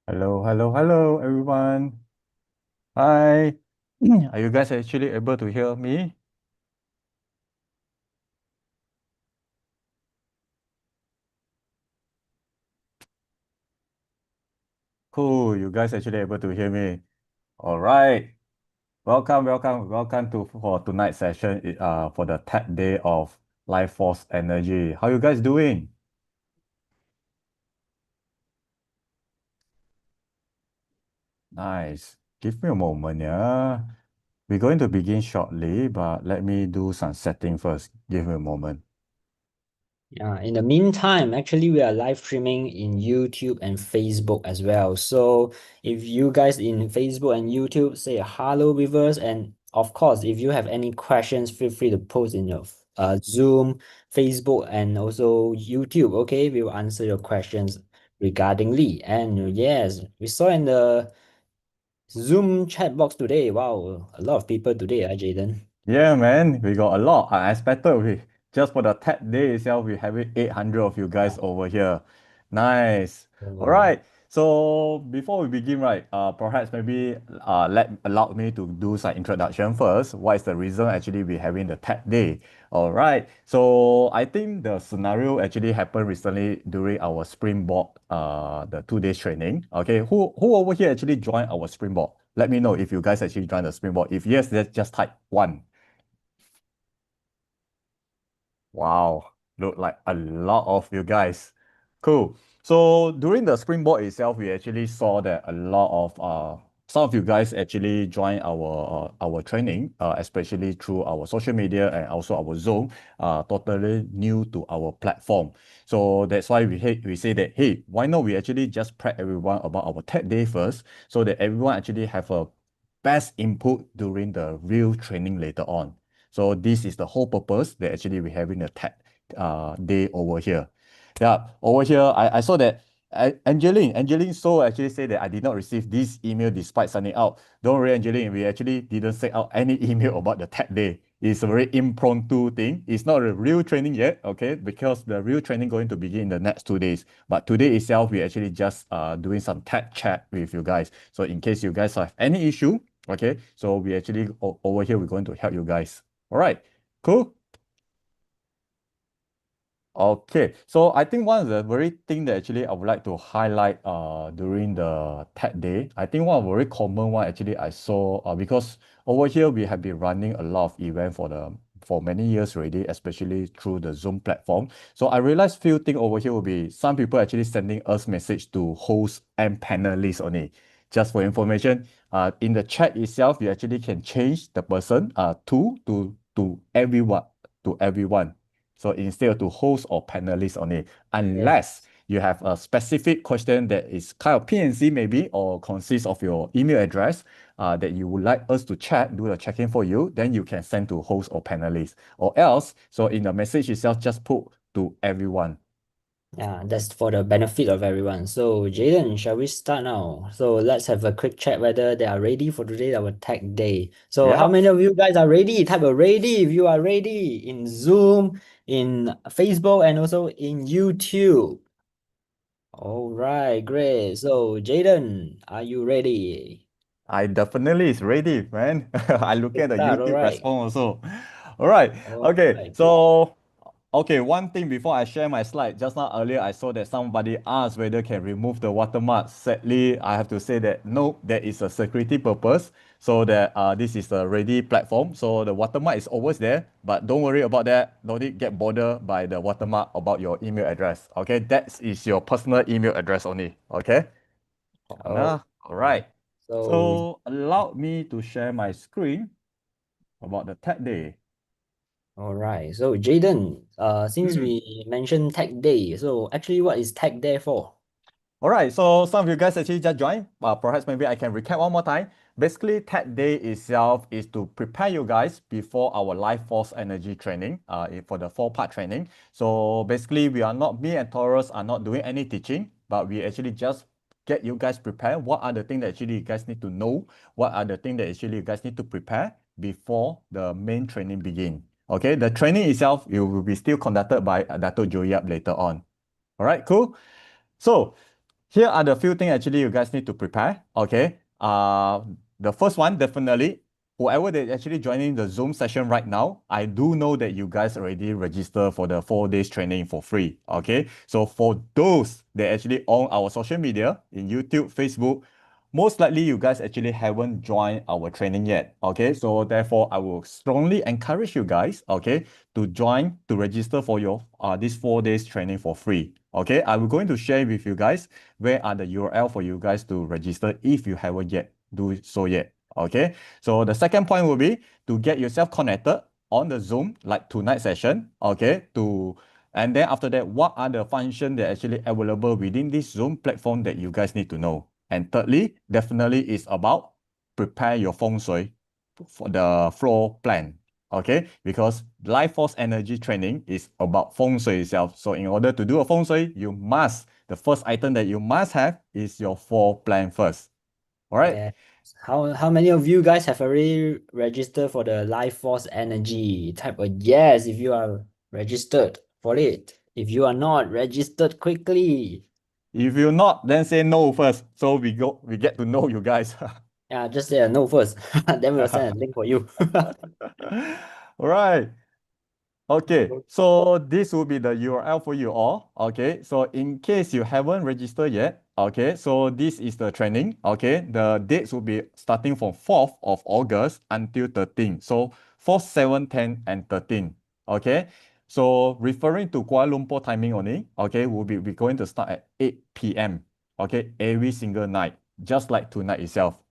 Hello, hello, hello, everyone. Hi. Are you guys actually able to hear me? Cool. You guys actually able to hear me. All right. Welcome to for tonight's session. For the tech day of Life Force Energy. How you guys doing? Nice. Give me a moment, yeah. We're going to begin shortly, but let me do some setting first. Give me a moment. Yeah, in the meantime, actually, we are live streaming in YouTube and Facebook as well. So if you guys in Facebook and YouTube say hello with us, and of course, if you have any questions, feel free to post in your Zoom, Facebook, and also YouTube. Okay, we will answer your questions regardingly. And yes, we saw in the Zoom chat box today. Wow, a lot of people today, Jaden. Yeah, man, we got a lot. I expected we just for the tech day itself, we have 800 of you guys over here. Nice. All Oh, right. So before we begin, right, perhaps maybe allow me to do some introduction first. What is the reason actually we're having the tech day? All right. So I think the scenario actually happened recently during our Springboard, the 2 days training. Okay, who over here actually joined our Springboard? Let me know if you guys actually joined the Springboard. If yes, let's just type one. Wow, look like a lot of you guys. Cool. So during the Springboard itself, we actually saw that a lot of some of you guys actually joined our training, especially through our social media and also our Zoom, totally new to our platform. So that's why we say that hey, why not we actually just prep everyone about our tech day first, so that everyone actually have a best input during the real training later on. So this is the whole purpose that actually we're having a tech day over here. Yeah, over here, I saw that Angeline So actually said that I did not receive this email despite signing out. Don't worry, Angeline, we actually didn't send out any email about the tech day. It's a very impromptu thing. It's not a real training yet, okay? Because the real training going to begin in the next 2 days. But today itself, we actually just doing some tech chat with you guys. So in case you guys have any issue, okay, so we actually over here, we're going to help you guys. All right, cool. Okay, so I think one of the very thing that actually I would like to highlight during the tech day, I think one very common one actually I saw because over here we have been running a lot of event for many years already, especially through the Zoom platform. So I realized few thing over here will be some people actually sending us message to host and panelists only. Just for information, in the chat itself, you actually can change the person to everyone to everyone. So instead of to host or panelists only, unless yes. you have a specific question that is kind of PNC maybe or consists of your email address that you would like us to do a check-in for you, then you can send to host or panelists. Or else, so in the message itself, just put to everyone. Yeah, that's for the benefit of everyone. So, Jaden, shall we start now? So, let's have a quick check whether they are ready for today, our tech day. So, how Yep. many of you guys are ready? Type a ready if you are ready in Zoom, in Facebook, and also in YouTube. All right, great. So, Jaden, are you ready? I definitely is ready, man. I look Let's at the start. All YouTube right. response also. All right. All Okay. right, cool. So, okay. One thing before I share my slide, just now earlier I saw that somebody asked whether can remove the watermark. Sadly, I have to say that no, that is a security purpose. So that this is a ready platform. So the watermark is always there, but don't worry about that. Don't need get bothered by the watermark about your email address. Okay, that is your personal email address only. Okay. Oh, All okay. right. So, So allow me to share my screen about the tech day. all right. So, Jaden, since Hmm. we mentioned Tech Day, so actually, what is Tech Day for? All right, so some of you guys actually just joined. Perhaps maybe I can recap one more time. Basically, Tech Day itself is to prepare you guys before our Life Force Energy training for the 4-part training. So basically, me and Taurus are not doing any teaching, but we actually just get you guys prepared. What are the things that actually you guys need to know? What are the things that actually you guys need to prepare before the main training begin? Okay, the training itself, it will be still conducted by Dato Joyap later on. All right, cool. So Here are the few things actually you guys need to prepare. Okay. The first one, definitely, whoever that actually joining the Zoom session right now, I do know that you guys already registered for the 4 days training for free. Okay. So for those that actually on our social media in YouTube, Facebook, most likely you guys actually haven't joined our training yet. Okay. So therefore, I will strongly encourage you guys, okay, to join to register for your this 4 days training for free. Okay. I will going to share with you guys where are the URL for you guys to register if you haven't yet do so yet. Okay. So the second point will be to get yourself connected on the Zoom like tonight session. Okay. And then after that, what are the functions that are actually available within this Zoom platform that you guys need to know? And thirdly, definitely is about prepare your feng shui for the floor plan. Okay, because life force energy training is about feng shui itself. So in order to do a feng shui, the first item that you must have is your floor plan first. All right. Yeah. How many of you guys have already registered for the Life Force Energy? Type a yes if you are registered for it. If you are not registered quickly, If you're not, then say no first. So we get to know you guys. yeah, just say a no first. Then we'll send a link for you. All right. Okay, so this will be the URL for you all. Okay, so in case you haven't registered yet, okay, so this is the training. Okay, the dates will be starting from 4th of August until 13th. So 4, 7, 10, and 13. Okay, so referring to Kuala Lumpur timing only, okay, we're going to start at 8 p.m. Okay, every single night, just like tonight itself.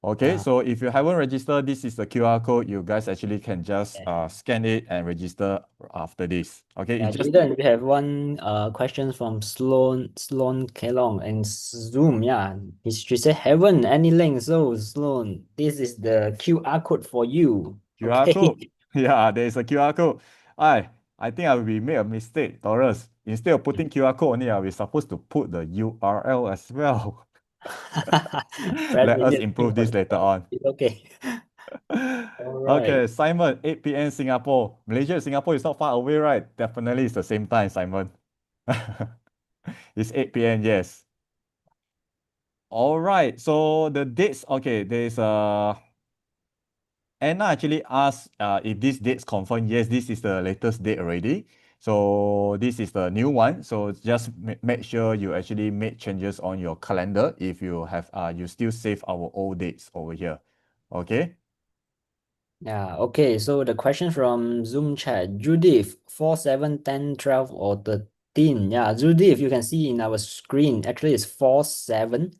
Okay, Yeah, so if you haven't registered, this is the QR code. You guys actually can just yeah, scan it and register after this. Okay, it yeah. just Jaden, we have one question from Sloan Kelong and Zoom. Yeah, she said haven't any link. So Sloan, this is the QR code for you. QR code. Okay. Yeah, there is a QR code. I think I will be made a mistake, Taurus. Instead of putting QR code only, we're supposed to put the URL as well. Perhaps Let we us need to think improve for this later this. on. It's okay. All right. Okay, Simon, 8 p.m. Singapore. Malaysia and Singapore is not far away, right? Definitely it's the same time, Simon. It's 8 p.m., yes. All right. So the dates, okay, there's Anna actually asked if this date's confirmed. Yes, this is the latest date already. So this is the new one. So just make sure you actually make changes on your calendar if you have you still save our old dates over here. Okay. Yeah, okay. So the question from Zoom chat, Judith, 4, 7, 10, 12, or 13. Yeah, Judith, you can see in our screen, actually it's 4, 7,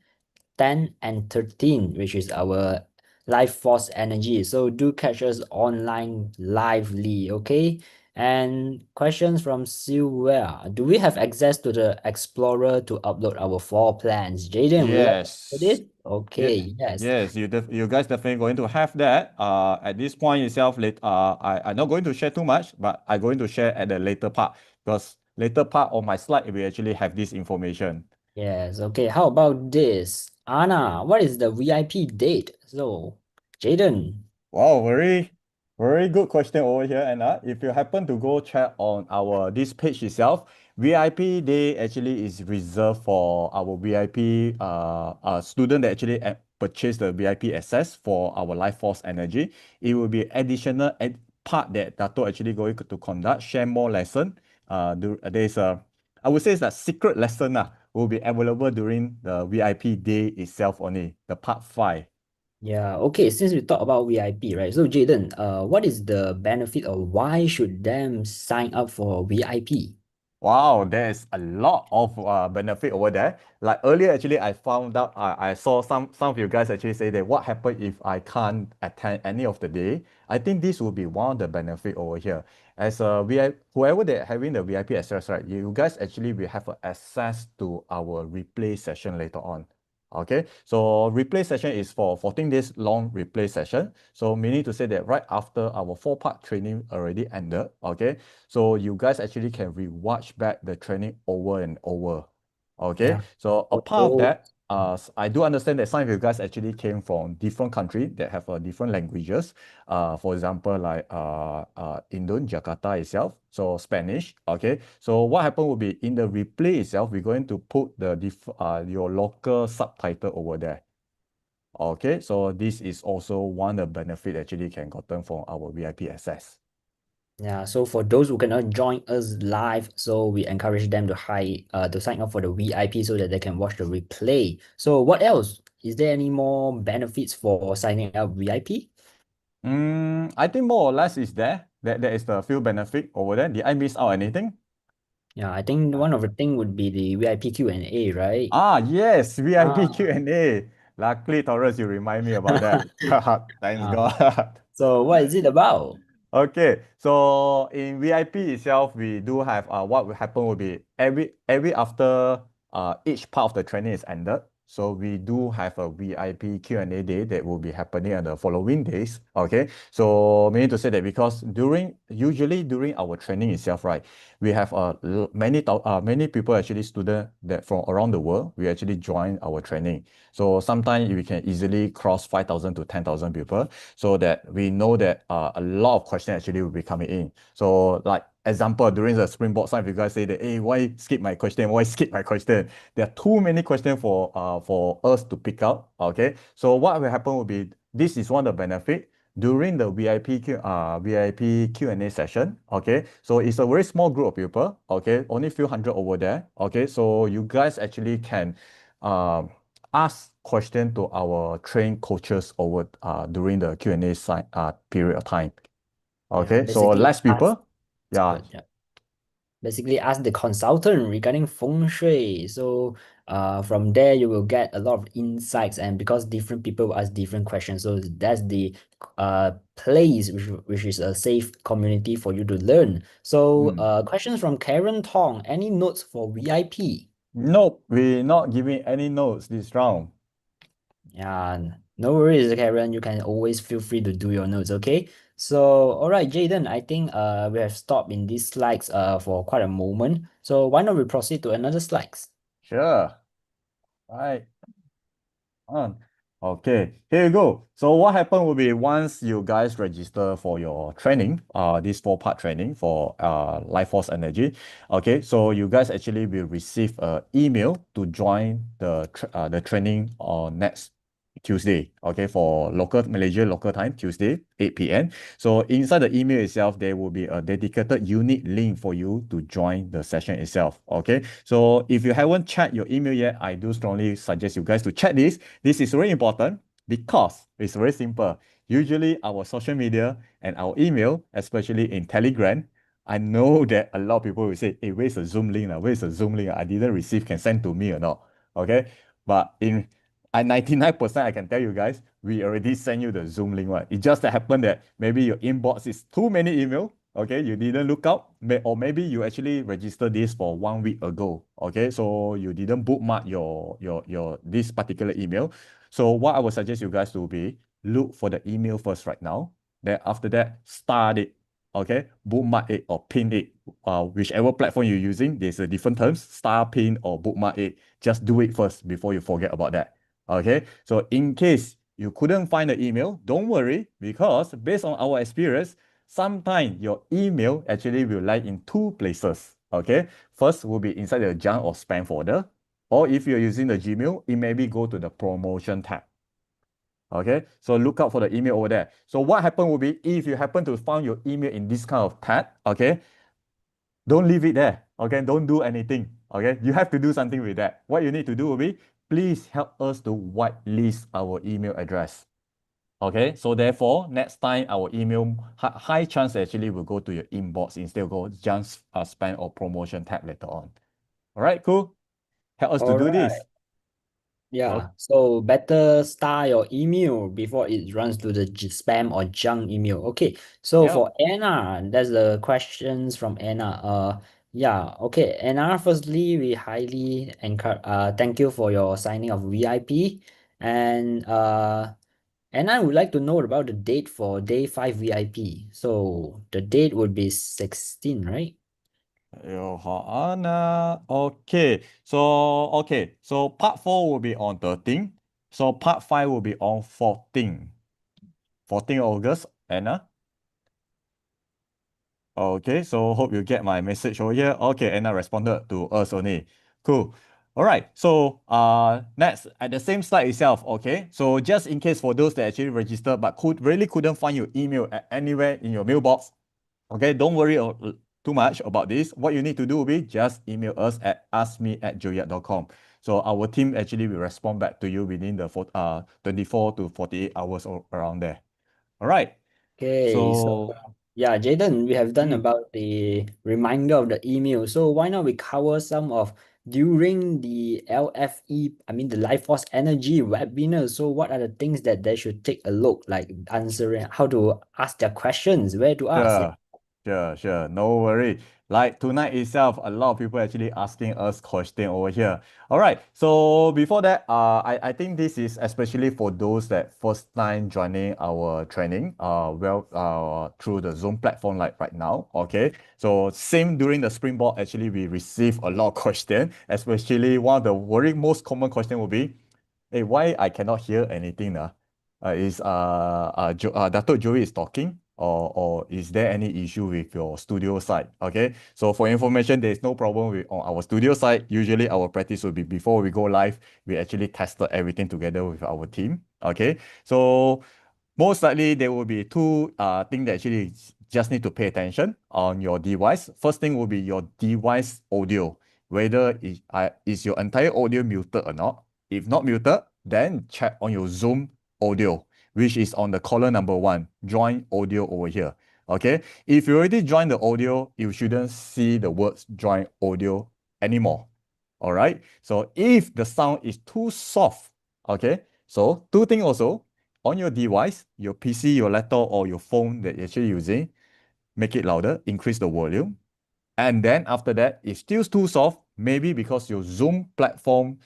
10, and 13, which is our life force energy. So do catch us online lively, okay? And questions from Sylvia. Do we have access to the Explorer to upload our floor plans? Jaden, would you like to answer Yes. this? Yeah. Okay, yes. Yes, you guys definitely going to have that. At this point itself, I'm not going to share too much, but I'm going to share at the later part because later part of my slide we actually have this information. Yes, okay. How about this? Anna, what is the VIP date? So, Jaden. Wow, very good question over here, Anna. If you happen to go check on our this page itself, VIP day actually is reserved for our VIP student that actually purchase the VIP access for our Life Force Energy. It will be additional part that Dato actually going to conduct, share more lesson. There's a I would say it's a secret lesson will be available during the VIP day itself only, the part 5. Yeah, okay. Since we talk about VIP, right? So, Jaden, what is the benefit or why should them sign up for VIP? Wow, there's a lot of benefit over there. Like earlier, actually, I found out I saw some of you guys actually say that what happen if I can't attend any of the day. I think this will be one of the benefit over here. As a VIP, whoever that having the VIP access, right? You guys actually will have access to our replay session later on. Okay, so replay session is for 14 days long replay session. So meaning to say that right after our 4-part training already ended, okay, so you guys actually can rewatch back the training over and over. Okay. Yeah. So a part of So, that. I do understand that some of you guys actually came from different country that have different languages. For example, like Jakarta itself, so Spanish. Okay, so what happened will be in the replay itself, we're going to put your local subtitle over there. Okay, so this is also one of the benefit actually can gotten from our VIP access. Yeah, so for those who cannot join us live, so we encourage them to sign up for the VIP so that they can watch the replay. So what else? Is there any more benefits for signing up VIP? I think more or less is there. There is the few benefit over there. Did I miss out anything? Yeah, I think one of the thing would be the VIP Q&A, right? Ah, yes, VIP Ah. Q&A. Luckily, Taurus, you remind me about that. Thanks Ah. God. So what is it about? Okay, so in VIP itself, we do have what will happen will be every after each part of the training is ended. So we do have a VIP Q&A day that will be happening on the following days. Okay, so meaning to say that because usually during our training itself, right, we have many people actually student that from around the world we actually join our training. So sometimes we can easily cross 5,000 to 10,000 people so that we know that a lot of questions actually will be coming in. So like example, during the springboard, some of you guys say that, hey, why skip my question? Why skip my question? There are too many questions for us to pick up. Okay. So what will happen will be this is one of the benefit during the VIP Q&A session. Okay. So it's a very small group of people. Okay. Only few hundred over there. Okay. So you guys actually can um ask question to our trained coaches over during the Q&A period of time. Yeah, Okay, so basically less ask. people. Yeah. Good. Yeah. Basically ask the consultant regarding feng shui. So from there you will get a lot of insights, and because different people will ask different questions, so that's the place which is a safe community for you to learn. So Mm. questions from Karen Tong. Any notes for VIP? Nope, we're not giving any notes this round. Yeah, no worries, Karen. You can always feel free to do your notes, okay? So, all right, Jaden, I think we have stopped in these slides for quite a moment. So why not we proceed to another slides? Sure. Right. On. Okay, here you go. So what happened will be once you guys register for your training, this 4-part training for Life Force Energy. Okay, so you guys actually will receive a email to join the training on next Tuesday. Okay, for local Malaysia local time, Tuesday, 8 p.m. So inside the email itself, there will be a dedicated unique link for you to join the session itself. Okay, so if you haven't checked your email yet, I do strongly suggest you guys to check this. This is very important because it's very simple. Usually our social media and our email, especially in Telegram, I know that a lot of people will say, hey, where's the Zoom link? Where's the Zoom link? I didn't receive, can send to me or not. Okay. But in 99% I can tell you guys, we already sent you the Zoom link, right? It just happened that maybe your inbox is too many email. Okay, you didn't look out, or maybe you actually registered this for 1 week ago. Okay, so you didn't bookmark your this particular email. So what I would suggest you guys to be look for the email first right now. Then after that, start it. Okay, bookmark it or pin it. Whichever platform you're using, there's a different terms. Star, pin, or bookmark it. Just do it first before you forget about that. Okay, so in case you couldn't find the email, don't worry because based on our experience, sometimes your email actually will lie in two places. Okay, first will be inside the junk or spam folder, or if you're using the Gmail, it maybe go to the promotion tab. Okay, so look out for the email over there. So what happened will be if you happen to find your email in this kind of tab, okay, don't leave it there. Okay, don't do anything. Okay, you have to do something with that. What you need to do will be please help us to whitelist our email address. Okay, so therefore, next time our email high chance actually will go to your inbox instead of go just spam or promotion tab later on. All right, cool. Help us to All do right. this. Oh, Yeah, so better start your email before it runs to the spam or junk email. Okay, so yeah. for Anna, that's the questions from Anna. Yeah, okay, Anna, firstly, we highly encourage, thank you for your signing of VIP. And Anna would like to know about the date for day 5 VIP. So the date would be 16, right? Johanna. So part 4 will be on 13. So part 5 will be on 14. 14 August, Anna. Okay, so hope you get my message over here. Okay, Anna responded to us only. Cool. All right. So next at the same slide itself, okay. So just in case for those that actually registered but couldn't find your email anywhere in your mailbox, okay, don't worry too much about this. What you need to do will be just email us at askme@joyat.com. So our team actually will respond back to you within the 24 to 48 hours around there. All right. Okay, so So yeah, Jaden, we have done mm, about the reminder of the email. So why not we cover some of during the LFE, I mean the Life Force Energy webinar. So what are the things that they should take a look, like answering how to ask their questions, where to ask? Yeah. sure. Sure. No worry. Like tonight itself, a lot of people actually asking us question over here. All right. So before that, I think this is especially for those that first time joining our training, through the Zoom platform like right now. Okay. So same during the Springboard, actually we receive a lot of question, especially one of the worrying most common question will be, hey, why I cannot hear anything? Is Dato' Joey is talking, or is there any issue with your studio side? Okay, so for information, there is no problem with on our studio side. Usually, our practice will be before we go live, we actually tested everything together with our team. Okay, so most likely there will be two things that actually just need to pay attention on your device. First thing will be your device audio, whether is your entire audio muted or not. If not muted, then check on your Zoom audio, which is on the column number 1, join audio over here. Okay, if you already joined the audio, you shouldn't see the words join audio anymore. All right, so if the sound is too soft, okay, so two things also on your device, your PC, your laptop, or your phone that you're actually using, make it louder, increase the volume. And then after that, if still too soft, maybe because your Zoom platform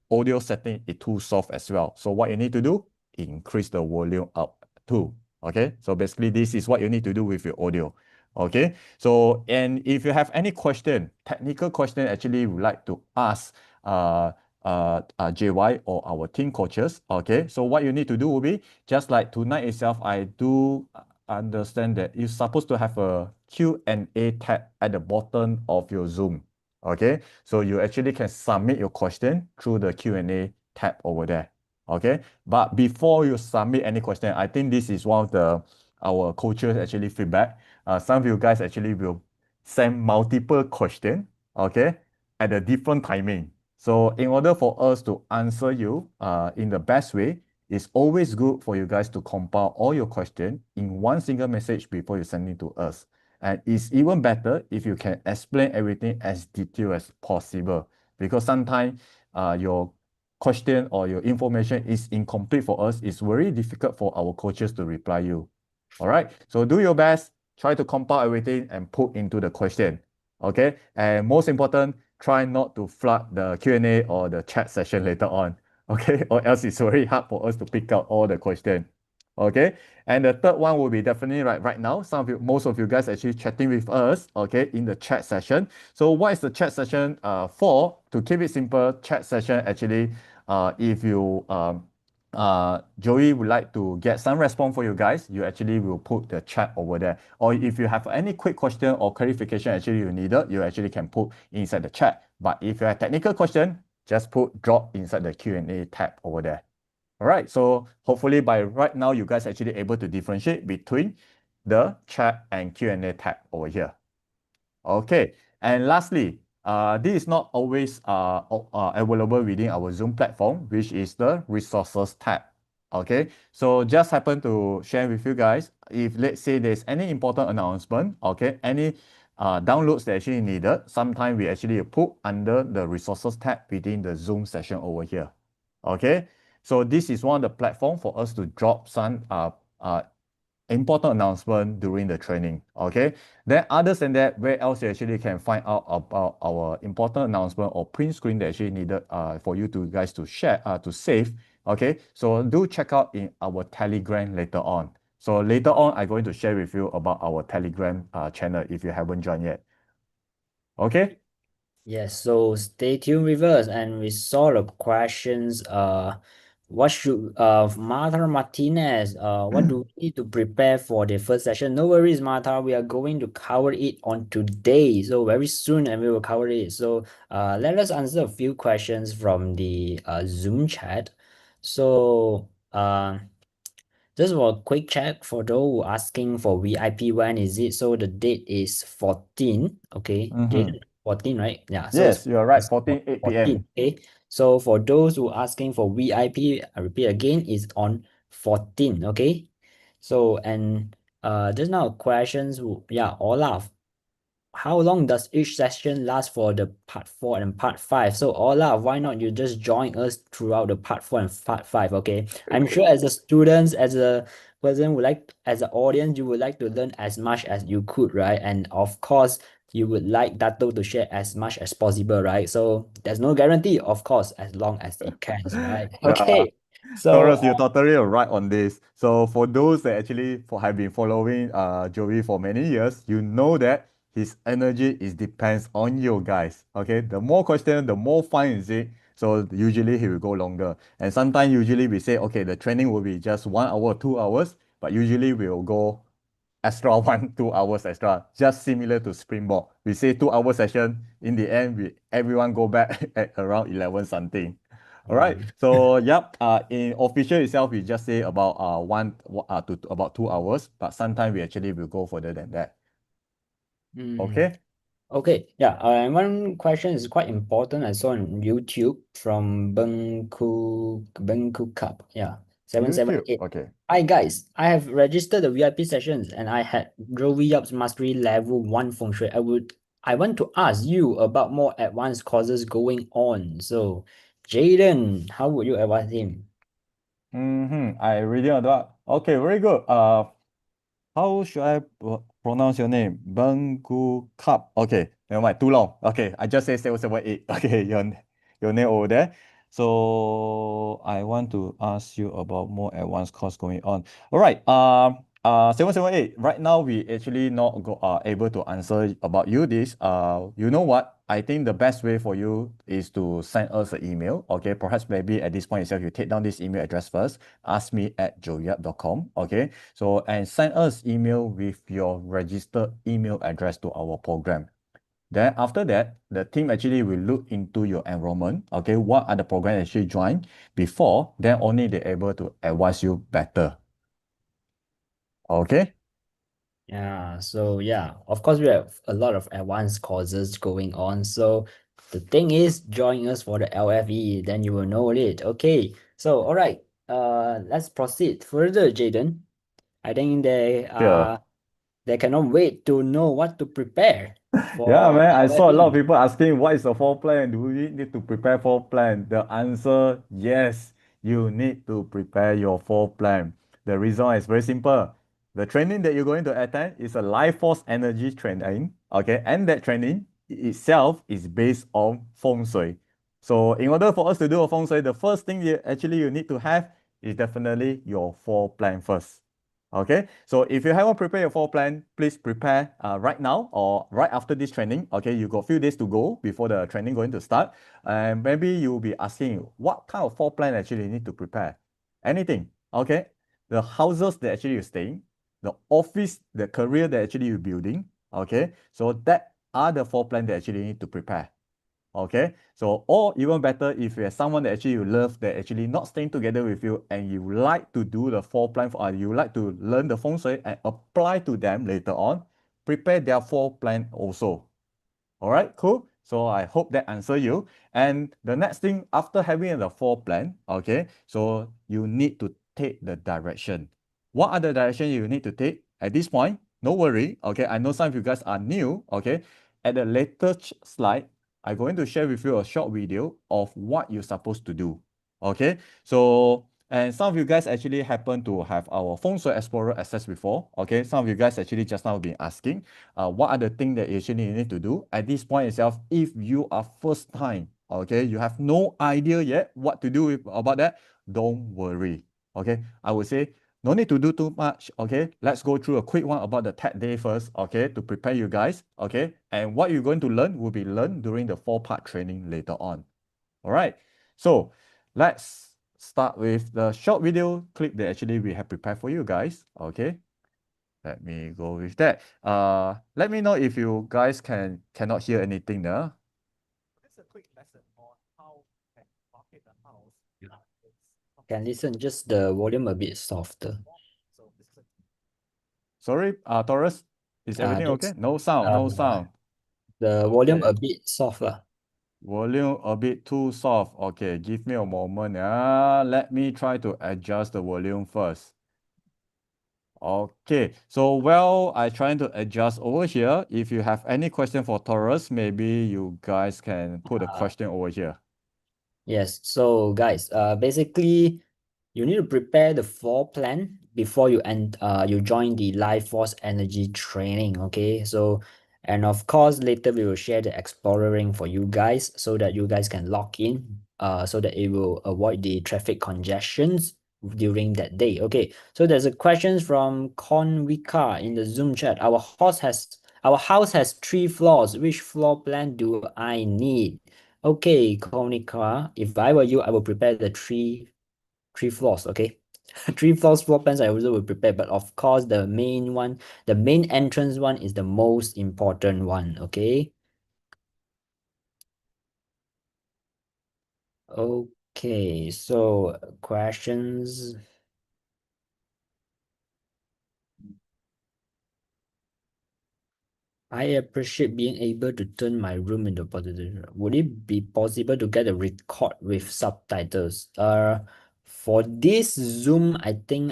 audio setting is too soft as well. So what you need to do, increase the volume up too. Okay, so basically this is what you need to do with your audio. Okay, so and if you have any question, technical question, actually would like to ask JY or our team coaches. Okay, so what you need to do will be just like tonight itself. I do understand that you're supposed to have a Q&A tab at the bottom of your Zoom. Okay, so you actually can submit your question through the Q&A tab over there. Okay, but before you submit any question, I think this is one of the our coaches actually feedback. Some of you guys actually will send multiple question, okay, at a different timing. So in order for us to answer you in the best way, it's always good for you guys to compile all your question in one single message before you send it to us. And it's even better if you can explain everything as detailed as possible, because sometimes your question or your information is incomplete for us. It's very difficult for our coaches to reply you. All right. So do your best. Try to compile everything and put into the question. Okay. And most important, try not to flood the Q&A or the chat session later on. Okay. Or else it's very hard for us to pick out all the question. Okay. And the third one will be definitely right now. Most of you guys actually chatting with us, okay, in the chat session. So what is the chat session for? To keep it simple, chat session actually, if you Joey would like to get some response for you guys, you actually will put the chat over there. Or if you have any quick question or clarification actually you needed, you actually can put inside the chat. But if you have technical question, just drop inside the Q&A tab over there. All right, so hopefully by right now, you guys actually able to differentiate between the chat and Q&A tab over here. Okay, and lastly, this is not always available within our Zoom platform, which is the resources tab. Okay, so just happen to share with you guys, if let's say there's any important announcement, okay, any downloads that actually needed, sometimes we actually put under the resources tab within the Zoom session over here. Okay, so this is one of the platform for us to drop some important announcement during the training. Okay, then other than that, where else you actually can find out about our important announcement or print screen that actually needed for you to guys to share to save. Okay, so do check out in our Telegram later on. So later on, I'm going to share with you about our Telegram channel if you haven't joined yet. Okay? Yes, so stay tuned with us and we saw the questions. What should Martha Martinez, what do we need to prepare for the first session? No worries, Martha, we are going to cover it on today. So very soon and we will cover it. So let us answer a few questions from the Zoom chat. So just for a quick check for those who asking for VIP, when is it? So the date is 14. Okay, Mm-hmm. Jaden, 14, right? Yeah, so Yes, you are right. it's 14, 8 p.m. 14. Okay. So for those who asking for VIP, I repeat again, is on 14. Okay. So and just now questions, yeah, Olaf, how long does each session last for the part four and part five? So Ola, why not you just join us throughout the part four and part five? Okay. I'm sure as a student, as a person would like, as an audience, you would like to learn as much as you could, right? And of course, you would like Dato to share as much as possible, right? So there's no guarantee, of course, as long as he can, right? Yeah. Okay. So Taurus, you're totally right on this. So for those that actually have been following Joey for many years, you know that his energy is depends on you guys. Okay, the more question, the more fun is it. So usually he will go longer. And sometimes usually we say, okay, the training will be just 1 hour, 2 hours, but usually we'll go extra 1, 2 hours extra, just similar to springboard. We say 2 hour session. In the end, we everyone go back at around 11 something. All right. yeah. So yep. In official itself, we just say about to about 2 hours, but sometimes we actually will go further than that. Mm. Okay. Okay, yeah, and one question is quite important. I saw on YouTube from Bengku Cup. Yeah, YouTube. 778. Okay. Hi guys, I have registered the VIP sessions and I had Jovi Yup's Mastery Level 1 Feng Shui. I want to ask you about more advanced courses going on. So, Jaden, how would you advise him? Mm-hmm. I really adore. Okay, very good. How should I pronounce your name? Bangku Cup. Okay, never mind. Too long. Okay, I just say 778. Okay, your name over there. So I want to ask you about more advanced course going on. All right. 778. Right now we actually not able to answer about you this. You know what? I think the best way for you is to send us an email. Okay, perhaps maybe at this point itself you take down this email address first. Ask me at joeyap.com. Okay. So, and send us email with your registered email address to our program. Then after that, the team actually will look into your enrollment. Okay, what are the programs actually join before, then only they're able to advise you better. Okay? Yeah, so yeah, of course we have a lot of advanced courses going on. So the thing is, join us for the LFE, then you will know it. Okay, so all right, let's proceed further, Jaden. I think Sure. they cannot wait to know what to prepare Yeah, for man, I saw a lot of LFE. people asking what is the floor plan? Do we need to prepare floor plan? The answer, yes, you need to prepare your floor plan. The reason is very simple. The training that you're going to attend is a life force energy training, okay? And that training itself is based on Feng Shui. So in order for us to do a Feng Shui, the first thing you need to have is definitely your floor plan first. Okay, so if you haven't prepared your floor plan, please prepare right now or right after this training. Okay, you got a few days to go before the training going to start. And maybe you'll be asking, what kind of floor plan actually you need to prepare? Anything, okay? The houses that actually you're staying, the office, the career that actually you're building, okay? So that are the floor plan that actually you need to prepare. Okay, so or even better, if you have someone that actually you love that actually not staying together with you and you like to do the floor plan for, you like to learn the feng shui and apply to them later on, prepare their floor plan also. All right, cool. So I hope that answer you. And the next thing after having the floor plan, okay, so you need to take the direction. What are the direction you need to take at this point? No worry. Okay, I know some of you guys are new. Okay, at the later slide, I'm going to share with you a short video of what you're supposed to do. Okay, so and some of you guys actually happen to have our Feng Shui Explorer access before. Okay, some of you guys actually just now been asking what are the things that you actually need to do at this point itself. If you are first time, okay, you have no idea yet what to do about that, don't worry. Okay, I would say no need to do too much, okay? Let's go through a quick one about the tech day first, okay, to prepare you guys, okay? And what you're going to learn will be learned during the 4-part training later on. All right, so let's start with the short video clip that actually we have prepared for you guys, okay? Let me go with that. Let me know if you guys cannot hear anything there. This is a quick lesson on how to market the house. Can listen, just the volume a bit softer. Sorry, Taurus, is everything okay? Just No sound, no sound. the volume Okay. a bit soft lah. Volume a bit too soft. Okay, give me a moment. Let me try to adjust the volume first. Okay, so while I trying to adjust over here, if you have any question for Taurus, maybe you guys can put a question over here. Yes, so guys, basically you need to prepare the floor plan before you join the life force energy training. Okay, so and of course later we will share the exploring for you guys so that you guys can log in so that it will avoid the traffic congestions during that day. Okay, so there's a question from Convika in the Zoom chat. Our house has 3 floors. Which floor plan do I need? Okay, Konica, if I were you, I will prepare the three floors, okay? 3 floors floor plans I also will prepare, but of course the main one, the main entrance one is the most important one, okay? Okay, so questions. I appreciate being able to turn my room into positive. Would it be possible to get a record with subtitles? For this Zoom, I think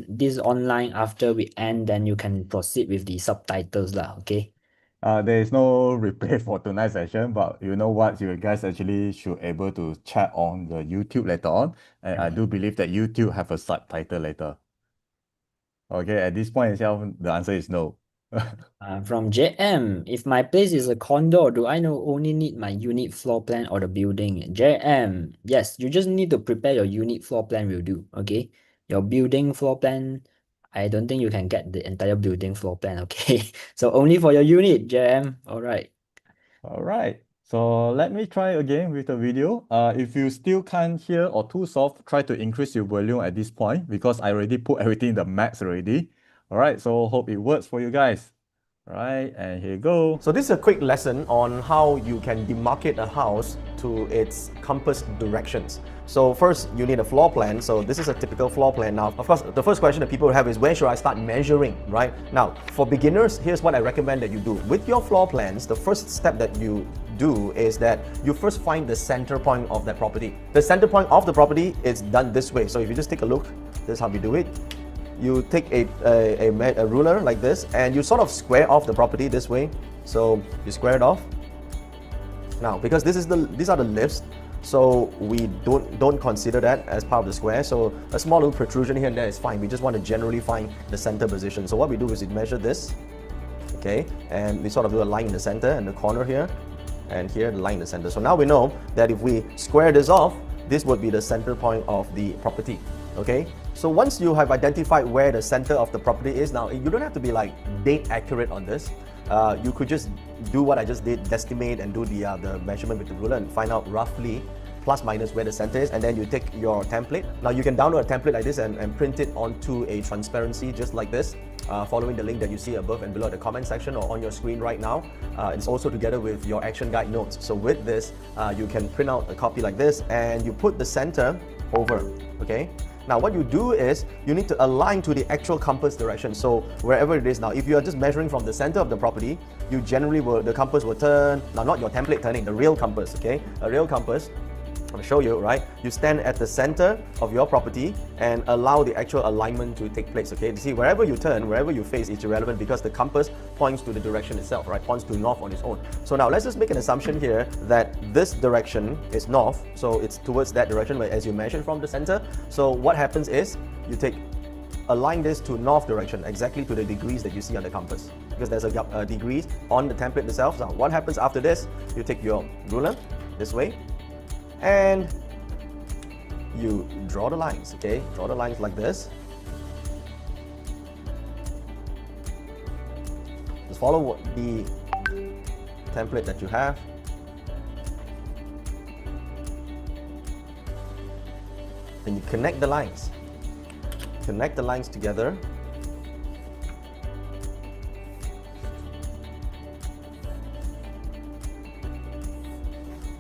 this online after we end, then you can proceed with the subtitles lah. Okay. There is no replay for tonight's session, but you know what? You guys actually should able to chat on the YouTube later on, and I do believe that YouTube have a subtitle later. Okay, at this point itself, the answer is no. From JM, if my place is a condo, do I know only need my unit floor plan or the building? JM, yes, you just need to prepare your unit floor plan will do, okay? Your building floor plan, I don't think you can get the entire building floor plan, okay? So only for your unit, JM, all right. All right, so let me try again with the video. If you still can't hear or too soft, try to increase your volume at this point because I already put everything in the max already. All right, so hope it works for you guys. Right, and here you go. So this is a quick lesson on how you can demarcate a house to its compass directions. So first, you need a floor plan. So this is a typical floor plan. Now, of course, the first question that people have is, where should I start measuring, right? Now, for beginners, here's what I recommend that you do. With your floor plans, the first step that you do is that you first find the center point of that property. The center point of the property is done this way. So if you just take a look, this is how we do it. You take a ruler like this and you sort of square off the property this way. So you square it off. Now, because these are the lifts, so we don't consider that as part of the square. So a small little protrusion here and there is fine. We just want to generally find the center position. So what we do is we measure this, okay, and we sort of do a line in the center and the corner here, and here the line in the center. So now we know that if we square this off, this would be the center point of the property. Okay, so once you have identified where the center of the property is, now you don't have to be like date accurate on this. You could just do what I just did, guesstimate and do the measurement with the ruler and find out roughly plus minus where the center is, and then you take your template. Now you can download a template like this and print it onto a transparency just like this, following the link that you see above and below the comment section or on your screen right now. It's also together with your action guide notes. So with this, you can print out a copy like this and you put the center over, okay? Now what you do is you need to align to the actual compass direction. So wherever it is now, if you are just measuring from the center of the property, you generally the compass will turn, now not your template turning, the real compass, okay? A real compass, I'll show you, right? You stand at the center of your property and allow the actual alignment to take place, okay? You see, wherever you turn, wherever you face, it's irrelevant because the compass points to the direction itself, right? Points to north on its own. So now let's just make an assumption here that this direction is north, so it's towards that direction as you measure from the center. So what happens is you align this to north direction, exactly to the degrees that you see on the compass, because there's a degrees on the template itself. Now what happens after this, you take your ruler this way, and you draw the lines, okay? Draw the lines like this. Just follow the template that you have. And you connect the lines. Connect the lines together.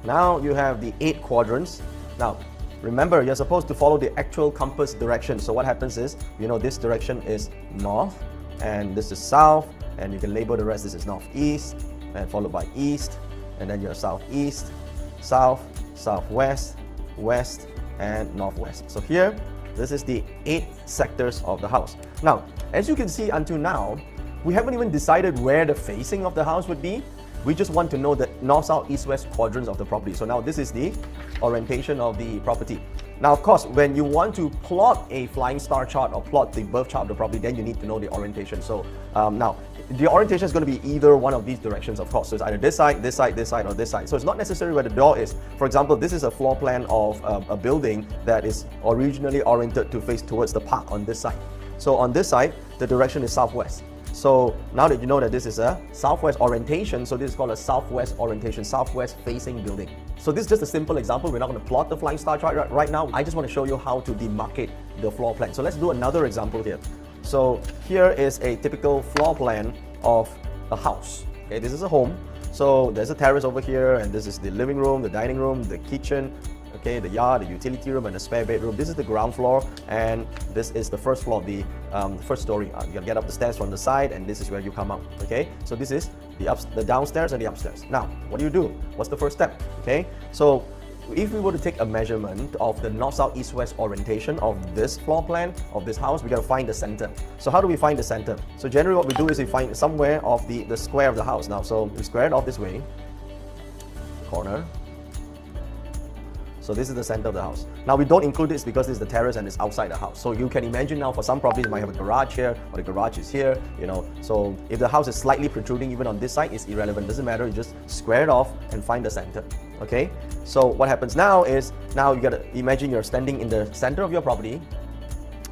Now you have the 8 quadrants. Now, remember, you're supposed to follow the actual compass direction. So what happens is, you know, this direction is north, and this is south, and you can label the rest. This is northeast, and followed by east, and then you're southeast, south, southwest, west, and northwest. So here, this is the 8 sectors of the house. Now, as you can see until now, we haven't even decided where the facing of the house would be. We just want to know the north, south, east, west quadrants of the property. So now this is the orientation of the property. Now, of course, when you want to plot a flying star chart or plot the birth chart of the property, then you need to know the orientation. So now, the orientation is going to be either one of these directions, of course. So it's either this side, this side, this side, or this side. So it's not necessarily where the door is. For example, this is a floor plan of a building that is originally oriented to face towards the park on this side. So on this side, the direction is southwest. So now that you know that this is a southwest orientation, so this is called a southwest orientation, southwest facing building. So this is just a simple example. We're not going to plot the flying star chart right now. I just want to show you how to demarcate the floor plan. So let's do another example here. So here is a typical floor plan of a house. Okay, this is a home. So there's a terrace over here, and this is the living room, the dining room, the kitchen, okay, the yard, the utility room, and the spare bedroom. This is the ground floor, and this is the first floor, the first story. You can get up the stairs from the side, and this is where you come out. Okay, so this is the downstairs and the upstairs. Now, what do you do? What's the first step? Okay, so if we were to take a measurement of the north, south, east, west orientation of this floor plan of this house, we got to find the center. So how do we find the center? So generally what we do is we find somewhere of the square of the house. Now, so we square it off this way, corner. So this is the center of the house. Now we don't include this because this is the terrace and it's outside the house. So you can imagine now for some properties you might have a garage here, or the garage is here, you know. So if the house is slightly protruding even on this side, it's irrelevant, doesn't matter, you just square it off and find the center. Okay? So what happens now is, now you gotta imagine you're standing in the center of your property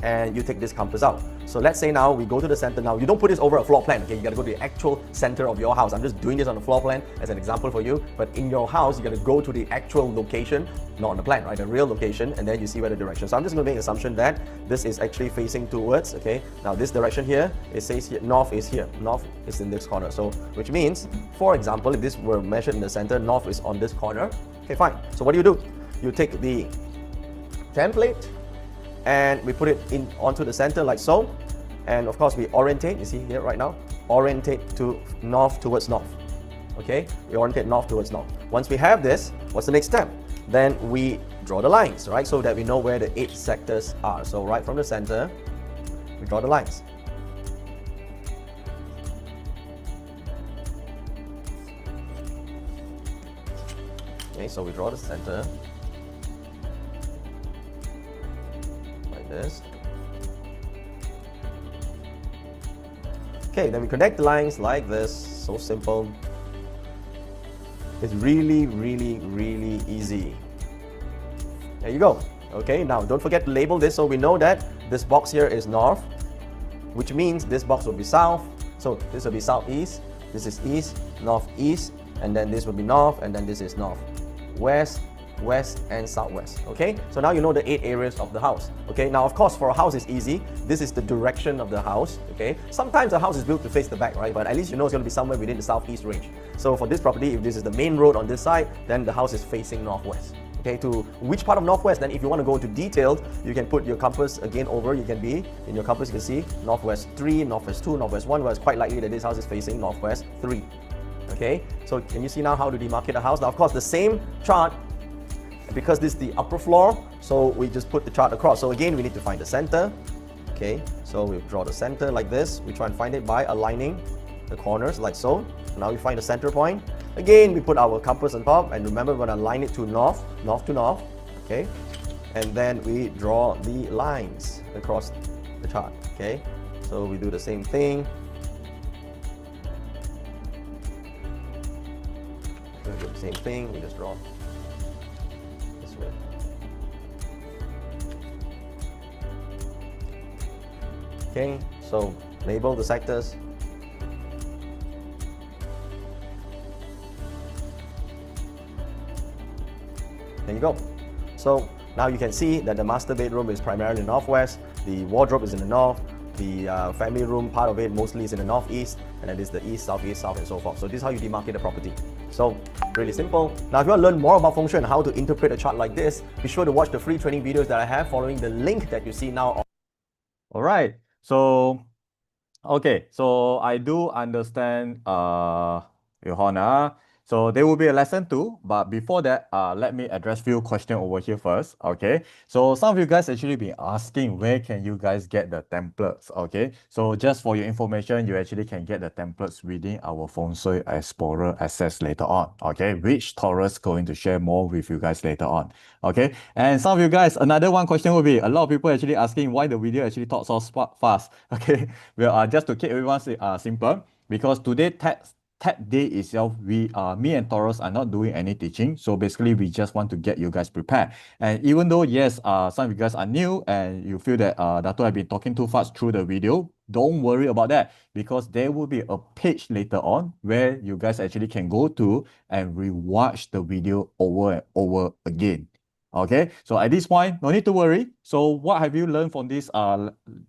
and you take this compass out. So let's say now we go to the center. Now you don't put this over a floor plan, okay? You gotta go to the actual center of your house. I'm just doing this on a floor plan as an example for you, but in your house, you gotta go to the actual location, not on the plan, right? The real location, and then you see where the direction. So I'm just gonna make an assumption that this is actually facing towards, okay? Now this direction here, it says here, north is here. North is in this corner. So, which means, for example, if this were measured in the center, north is on this corner. Okay, fine. So what do? You take the template, and we put it in onto the center like so, and of course we orientate. You see here right now, orientate to north towards north. Okay, we orientate north towards north. Once we have this, what's the next step? Then we draw the lines, right, so that we know where the 8 sectors are. So right from the center, we draw the lines. Okay, so we draw the center. This. Okay, then we connect the lines like this. So simple. It's really, really, really easy. There you go. Okay, now don't forget to label this so we know that this box here is north, which means this box will be south. So this will be southeast, this is east, northeast, and then this will be north, and then this is north, west, west, and southwest. Okay, so now you know the 8 areas of the house. Okay, now of course for a house it's easy. This is the direction of the house. Okay, sometimes a house is built to face the back, right? But at least you know it's going to be somewhere within the southeast range. So for this property, if this is the main road on this side, then the house is facing northwest. Okay, to which part of northwest? Then if you want to go into detail, you can put your compass again over. You can be in your compass, you can see northwest 3, northwest 2, northwest 1, where it's quite likely that this house is facing northwest 3. Okay, so can you see now how to demarcate a house? Now of course the same chart, because this is the upper floor, so we just put the chart across. So again, we need to find the center. Okay, so we draw the center like this. We try and find it by aligning the corners like so. Now we find the center point. Again, we put our compass on top, and remember we're going to align it to north, north to north. Okay, and then we draw the lines across the chart. Okay, so we do the same thing. We do the same thing. We just draw this way. Okay, so label the sectors. There you go. So now you can see that the master bedroom is primarily in the northwest, the wardrobe is in the north, the family room part of it mostly is in the northeast, and then this is the east, southeast, south, and so forth. So this is how you demarcate the property. So really simple. Now if you want to learn more about Feng Shui and how to interpret a chart like this, be sure to watch the free training videos that I have following the link that you see now. All right. So, okay. So I do understand, Johanna. So there will be a lesson too, but before that, let me address few questions over here first. Okay. So some of you guys actually been asking where can you guys get the templates. Okay. So just for your information, you actually can get the templates within our Feng Shui Explorer access later on. Okay, which Taurus going to share more with you guys later on. Okay. And some of you guys, another one question will be a lot of people actually asking why the video actually talks so fast. Okay. Well, just to keep everyone simple, because today Tech Day itself, me and Taurus are not doing any teaching. So basically, we just want to get you guys prepared. And even though, yes, some of you guys are new and you feel that Dato have been talking too fast through the video, don't worry about that, because there will be a page later on where you guys actually can go to and rewatch the video over and over again. Okay, so at this point, no need to worry. So what have you learned from this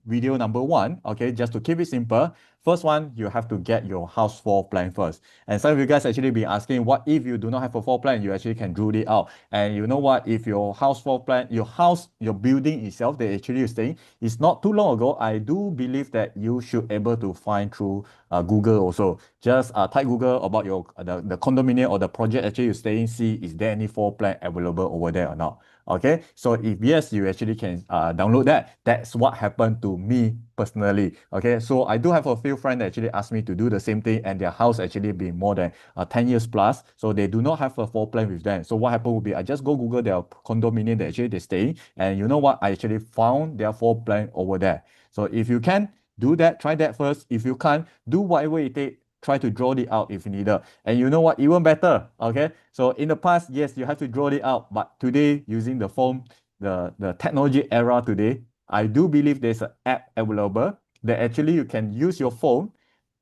video number one? Okay, just to keep it simple, first one, you have to get your house floor plan first. And some of you guys actually been asking, what if you do not have a floor plan? You actually can draw it out. And you know what? If your house floor plan, your building itself that actually you're staying, is not too long ago, I do believe that you should able to find through Google also. Just type Google about your the condominium or the project actually you're staying, see is there any floor plan available over there or not. Okay, so if yes, you actually can download that. That's what happened to me personally. Okay, so I do have a few friends that actually asked me to do the same thing, and their house actually been more than 10 years plus, so they do not have a floor plan with them. So what happened would be I just go Google their condominium that actually they staying, and you know what, I actually found their floor plan over there. So if you can do that, try that first. If you can't, do whatever it takes, try to draw it out if needed. And you know what, even better, okay, so in the past, yes, you have to draw it out, but today using the phone, the technology era today, I do believe there's an app available that actually you can use your phone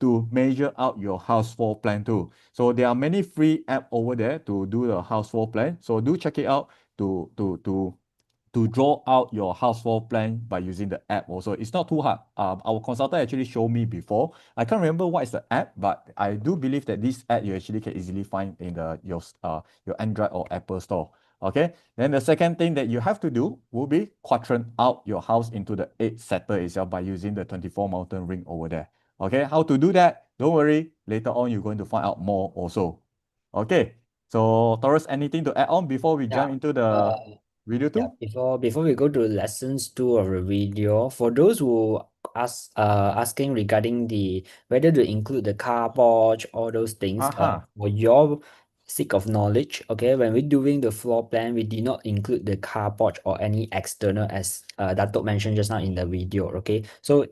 to measure out your house floor plan too. So there are many free app over there to do the house floor plan, so do check it out to draw out your house floor plan by using the app also. It's not too hard. Our consultant actually showed me before. I can't remember what is the app, but I do believe that this app you actually can easily find in your Android or Apple store. Okay. Then the second thing that you have to do will be quadrant out your house into the 8 sector itself by using the 24 mountain ring over there. Okay. How to do that? Don't worry. Later on, you're going to find out more also. Okay. So Taurus, anything to add on before we jump into the video Yeah, 2? before we go to lessons 2 of the video, for those who asking regarding the whether to include the car porch, all those things, Aha. for your sake of knowledge, okay, when we're doing the floor plan, we did not include the car porch or any external as Datuk mentioned just now in the video, okay? So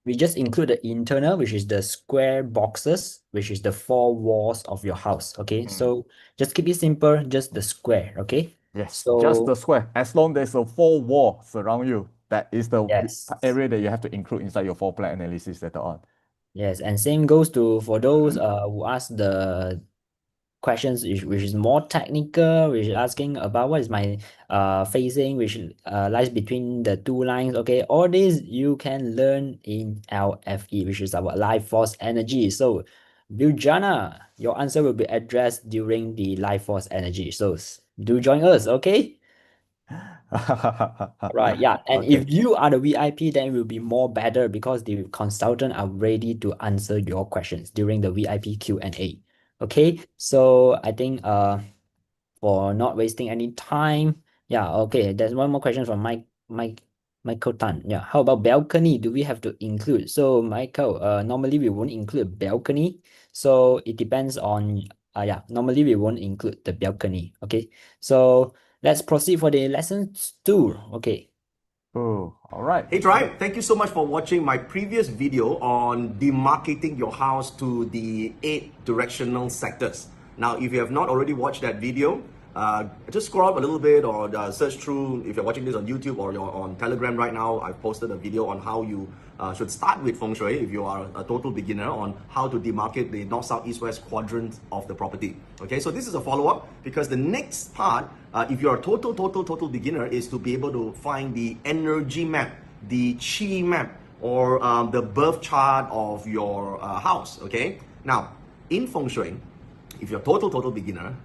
we just include the internal, which is the square boxes, which is the 4 walls of your house, okay? So just keep it simple, just the square, okay? Yes, just the So square. As long there's a four wall surround you, that is the yes. area that you have to include inside your floor plan analysis later on. Yes, and same goes to for those who ask the questions which is more technical, which is asking about what is my facing, which lies between the two lines. Okay, all these you can learn in LFE, which is our life force energy. So, Biljana, your answer will be addressed during the life force energy. So do join us, okay? Right, yeah. And Okay. if you are the VIP, then it will be more better because the consultant are ready to answer your questions during the VIP Q&A. Okay, so I think for not wasting any time, yeah, okay. There's one more question from Michael Tan. Yeah, how about balcony? Do we have to include? So Michael, normally we won't include balcony. So it depends on yeah, normally we won't include the balcony. Okay, so let's proceed for the lessons 2. Okay. Oh, all right. Hey Tribe, thank you so much for watching my previous video on demarcating your house to the 8 directional sectors. Now, if you have not already watched that video, just scroll up a little bit or search through. If you're watching this on YouTube or you're on Telegram right now, I've posted a video on how you should start with Feng Shui if you are a total beginner, on how to demarcate the north, south, east, west quadrant of the property. Okay, so this is a follow-up, because the next part, if you're a total beginner, is to be able to find the energy map, the chi map, or the birth chart of your house. Okay, now in Feng Shui, if you're a total beginner,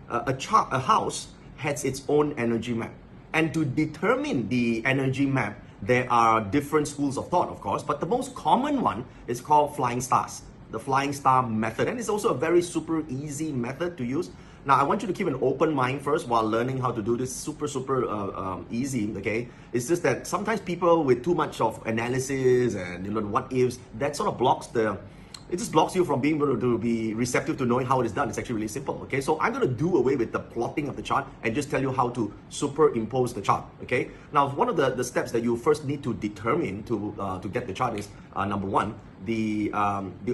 a house has its own energy map. And to determine the energy map, there are different schools of thought, of course, but the most common one is called flying stars, the flying star method. And it's also a very super easy method to use. Now, I want you to keep an open mind first while learning how to do this super easy, okay? It's just that sometimes people with too much of analysis and what ifs, that sort of blocks it just blocks you from being able to be receptive to knowing how it is done. It's actually really simple, okay? So I'm going to do away with the plotting of the chart and just tell you how to superimpose the chart, okay? Now, one of the steps that you first need to determine to get the chart is, number one, the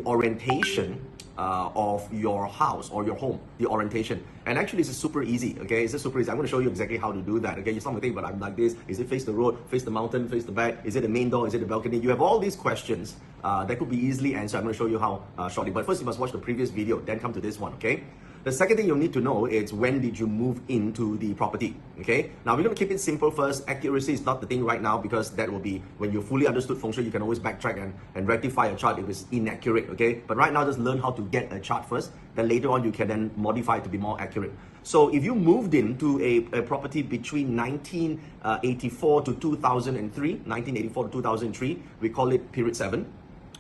orientation of your house or your home, the orientation. And actually, it's super easy, okay? It's just super easy. I'm going to show you exactly how to do that, okay? You start to think, but I'm like this. Is it face the road, face the mountain, face the back? Is it the main door? Is it the balcony? You have all these questions that could be easily answered. I'm going to show you how shortly. But first, you must watch the previous video, then come to this one, okay? The second thing you'll need to know is, when did you move into the property, okay? Now, we're going to keep it simple first. Accuracy is not the thing right now, because that will be, when you fully understood Feng Shui, you can always backtrack and rectify a chart if it's inaccurate, okay? But right now, just learn how to get a chart first. Then later on, you can then modify it to be more accurate. So if you moved into a property between 1984 to 2003, 1984 to 2003, we call it period 7.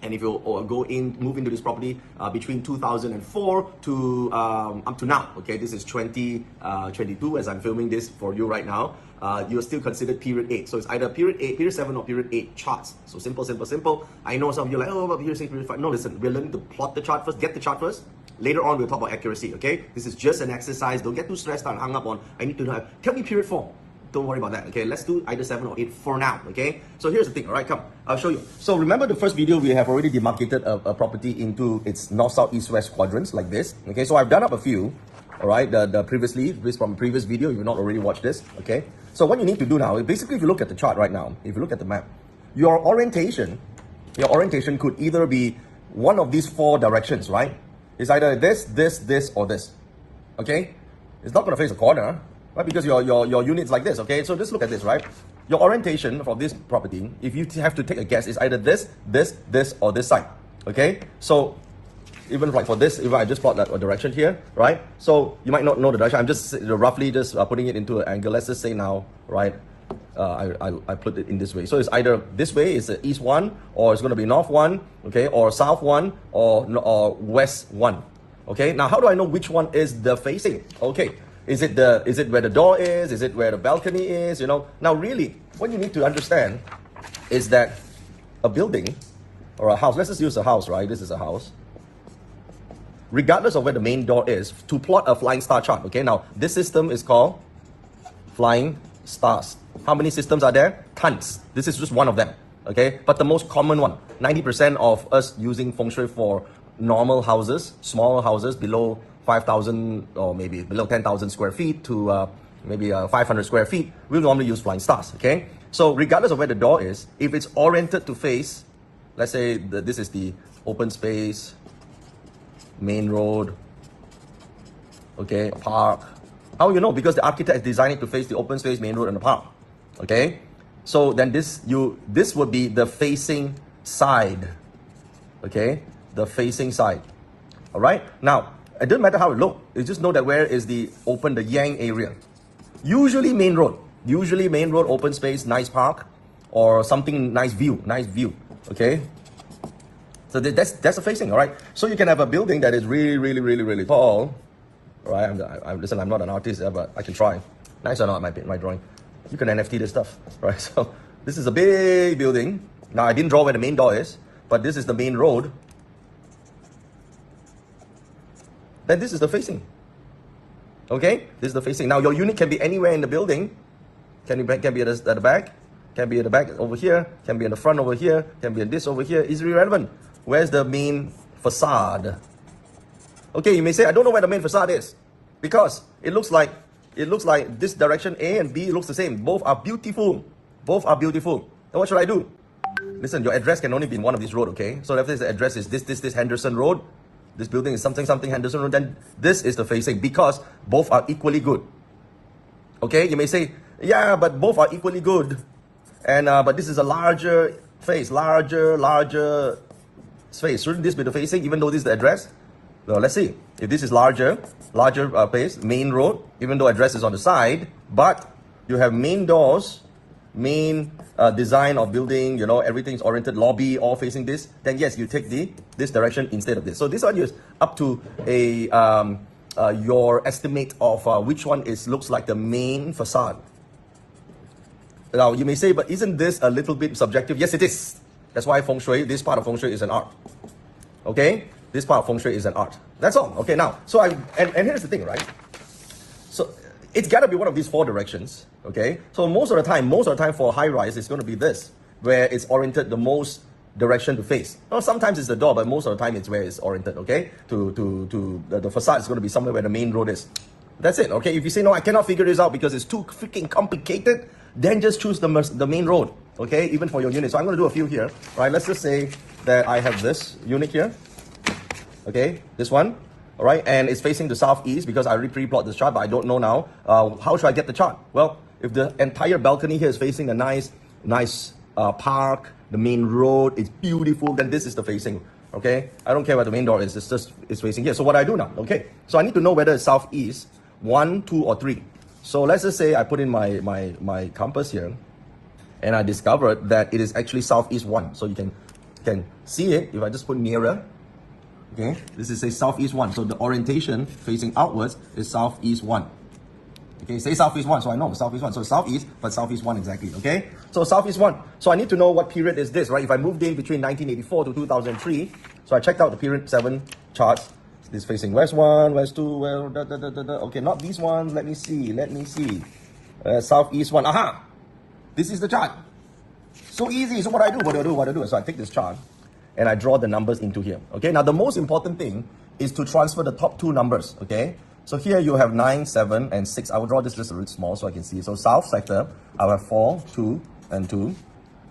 And if you move into this property between 2004 to up to now, okay, this is 2022 as I'm filming this for you right now, you're still considered period 8. So it's either period 8, period 7 or period 8 charts. So simple. I know some of you are like, oh, but period 6, period 5. No, listen, we're learning to plot the chart first, get the chart first. Later on, we'll talk about accuracy, okay? This is just an exercise. Don't get too stressed out and hung up on, I need to know, tell me period 4. Don't worry about that, okay? Let's do either 7 or 8 for now, okay? So here's the thing, all right? Come, I'll show you. So remember the first video, we have already demarcated a property into its north, south, east, west quadrants like this, okay? So I've done up a few, all right? This from previous video, you've not already watched this, okay? So what you need to do now, basically, if you look at the chart right now, if you look at the map, your orientation could either be one of these 4 directions, right? It's either this, or this, okay? It's not gonna face a corner, right? Because your unit's like this, okay? So just look at this, right? Your orientation for this property, if you have to take a guess, is either this, or this side, okay? So even like for this, if I just plot that direction here, right? So you might not know the direction. I'm just roughly just putting it into an angle. Let's just say now, right? I put it in this way. So it's either this way, it's the east one, or it's going to be north one, okay, or south one, or west one, okay? Now, how do I know which one is the facing? Okay, is it where the door is? Is it where the balcony is? Now really, what you need to understand is that a building or a house. Let's just use a house, right? This is a house. Regardless of where the main door is, to plot a flying star chart. Okay, now this system is called flying stars. How many systems are there? Tons. This is just one of them, okay? But the most common one, 90% of us using Feng Shui for normal houses, smaller houses below 5,000 or maybe below 10,000 square feet to maybe 500 square feet, we'll normally use flying stars, okay? So regardless of where the door is, if it's oriented to face, let's say this is the open space, main road, okay, park. How will you know? Because the architect is designed it to face the open space, main road, and the park. Okay, so then this would be the facing side. Okay, the facing side. All right. Now it doesn't matter how it looks. You just know that where is the yang area. Usually main road. Open space, nice park, or something nice view. Okay. So that's the facing. All right. So you can have a building that is really tall. All right. Listen, I'm not an artist, but I can try. Nice or not, my drawing. You can NFT this stuff, right? So this is a big building. Now I didn't draw where the main door is, but this is the main road. Then this is the facing. Okay, this is the facing. Now your unit can be anywhere in the building. Can be at the back, can be at the back over here, can be in the front over here, can be in this over here. It's irrelevant. Where's the main facade? Okay, you may say, I don't know where the main facade is, because it looks like it looks like this direction A and B looks the same. Both are beautiful. Both are beautiful. Then what should I do? Listen, your address can only be in one of these roads, okay? So if the address is this Henderson Road, this building is something Henderson Road, then this is the facing because both are equally good. Okay, you may say, yeah, but both are equally good. And but this is a larger face, larger space. Shouldn't this be the facing even though this is the address? Well, let's see. If this is larger place, main road, even though address is on the side, but you have main doors, main design of building, you know, everything's oriented, lobby, all facing this, then yes, you take this direction instead of this. So this one is up to a your estimate of which one looks like the main facade. Now you may say, but isn't this a little bit subjective? Yes, it is. That's why Feng Shui, this part of Feng Shui is an art. Okay, this part of Feng Shui is an art. That's all. Okay, now, so and here's the thing, right? So it's got to be one of these four directions. Okay, so most of the time for high rise, it's going to be this, where it's oriented the most direction to face. Well, sometimes it's the door, but most of the time it's where it's oriented. Okay, the facade is going to be somewhere where the main road is. That's it. Okay, if you say no, I cannot figure this out because it's too freaking complicated, then just choose the main road. Okay, even for your unit. So I'm going to do a few here. Right, let's just say that I have this unit here. Okay, this one. All right, and it's facing the southeast because I already pre-plot this chart, but I don't know now. How should I get the chart? Well, if the entire balcony here is facing the nice park, the main road, it's beautiful, then this is the facing. Okay, I don't care what the main door is, it's facing here. So what I do now? Okay, so I need to know whether it's southeast, 1, 2, or 3. So let's just say I put in my compass here, and I discovered that it is actually southeast 1. So you can see it if I just put nearer. Okay, this is say southeast 1. So the orientation facing outwards is southeast 1. Okay, say southeast 1, so I know southeast 1. So southeast, but southeast 1 exactly. Okay, so southeast 1. So I need to know what period is this, right? If I moved in between 1984 to 2003, so I checked out the period 7 charts. This facing west 1, west 2, well, okay, not these ones. Let me see. Southeast 1. Aha! This is the chart. So easy. So what I do? So I take this chart and I draw the numbers into here. Okay, now the most important thing is to transfer the top 2 numbers. Okay, so here you have 9, 7, and 6. I will draw this just a little small so I can see. So south sector, I will have 4, 2, and 2.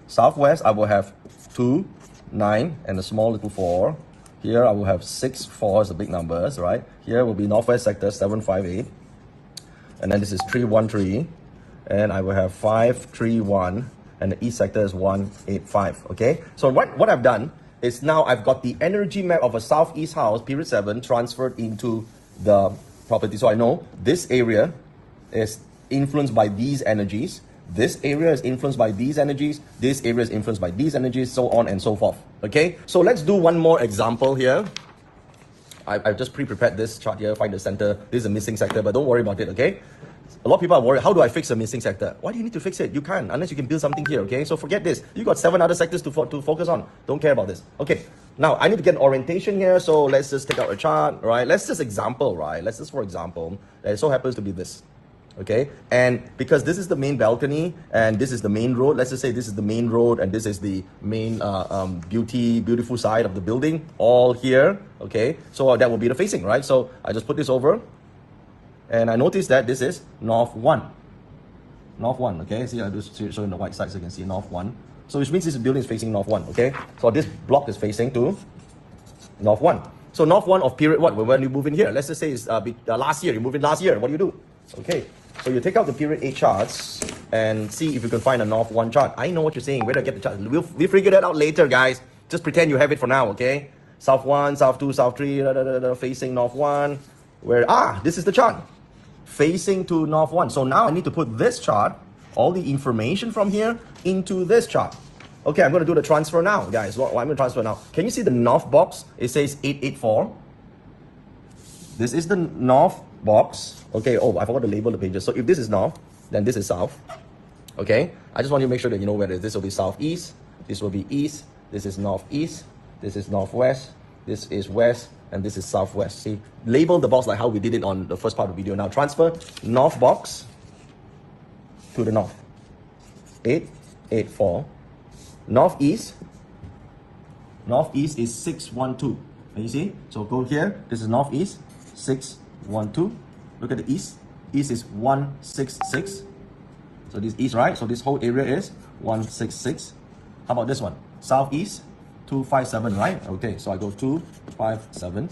Southwest, I will have 2, 9, and a small little 4. Here I will have 6, 4 is the big numbers, right? Here will be northwest sector, 7, 5, 8. And then this is 3, 1, 3. And I will have 5, 3, 1. And the east sector is 1, 8, 5. Okay, so what I've done is now I've got the energy map of a southeast house, period 7, transferred into the property. So I know this area is influenced by these energies. This area is influenced by these energies. This area is influenced by these energies, so on and so forth. Okay, so let's do one more example here. I've just pre-prepared this chart here, find the center. This is a missing sector, but don't worry about it, okay? A lot of people are worried, how do I fix a missing sector? Why do you need to fix it? You can't, unless you can build something here, okay? So forget this. You got 7 other sectors to focus on. Don't care about this. Okay, now I need to get an orientation here, so let's just take out a chart, right? Let's just example, right? Let's just, for example, it so happens to be this. Okay, and because this is the main balcony and this is the main road, let's just say this is the main road and this is the main beautiful side of the building, all here. Okay, so that will be the facing, right? So I just put this over and I notice that this is north 1. North 1, okay, see, I just show in the white side so you can see north 1. So which means this building is facing north 1, okay? So this block is facing to north 1. So north 1 of period what? When you move in here, let's just say it's last year, you move in last year, what do you do? Okay, so you take out the period 8 charts and see if you can find a north 1 chart. I know what you're saying, where do I get the chart? We'll figure that out later, guys. Just pretend you have it for now, okay? South 1, South 2, South 3, facing north 1. This is the chart. Facing to north 1. So now I need to put this chart, all the information from here, into this chart. Okay, I'm going to do the transfer now, guys. What I'm going to transfer now. Can you see the north box? It says 884. This is the north box. Okay, I forgot to label the pages. So if this is north, then this is south. Okay, I just want you to make sure that you know whether this will be southeast, this will be east, this is northeast, this is northwest, this is west, and this is southwest. See, label the box like how we did it on the first part of the video. Now transfer north box to the north. 884. Northeast. Northeast is 612. Can you see? So go here. This is northeast. 612. Look at the east. East is 166. So this east, right? So this whole area is 166. How about this one? Southeast, 257, right? Okay, so I go 257.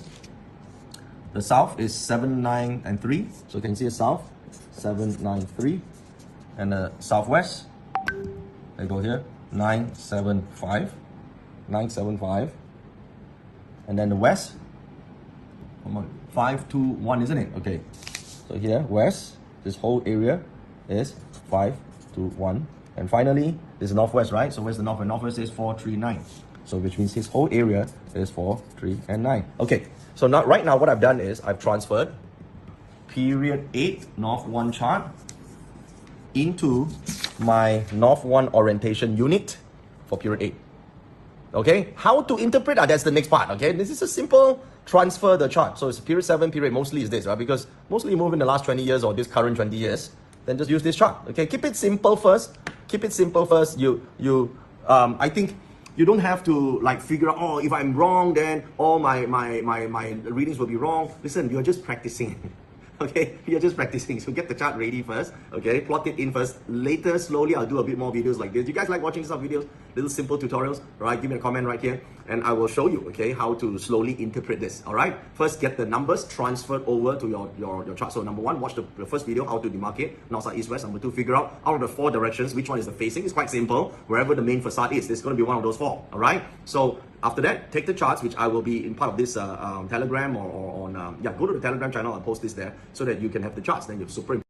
The south is 793. So you can see the south, 793. And the southwest, I go here, 975. 975. And then the west, 521, isn't it? Okay. So here, west, this whole area is 521. And finally, this is northwest, right? So where's the north? And northwest is 439. So which means his whole area is 4, 3, and 9. Okay. So now, right now, what I've done is I've transferred period 8 North 1 chart into my North 1 orientation unit for period 8. Okay, how to interpret that's the next part. Okay, this is a simple transfer the chart. So it's period 7 period mostly is this, right? Because mostly you move in the last 20 years or this current 20 years, then just use this chart. Okay, keep it simple first. Keep it simple first. I think you don't have to like figure out, oh, if I'm wrong, then all my readings will be wrong. Listen, you're just practicing. Okay, you're just practicing. So get the chart ready first. Okay, plot it in first. Later, slowly, I'll do a bit more videos like this. You guys like watching some videos? Little simple tutorials, right? Give me a comment right here, and I will show you, okay, how to slowly interpret this. All right. First, get the numbers transferred over to your chart. So number one, watch the first video, how to demarcate north, south, east, west. Number two, figure out of the 4 directions which one is the facing. It's quite simple. Wherever the main facade is, there's going to be one of those 4. All right. So after that, take the charts, which I will be in part of this Telegram or on, go to the Telegram channel. I'll post this there so that you can have the charts. Then you're super.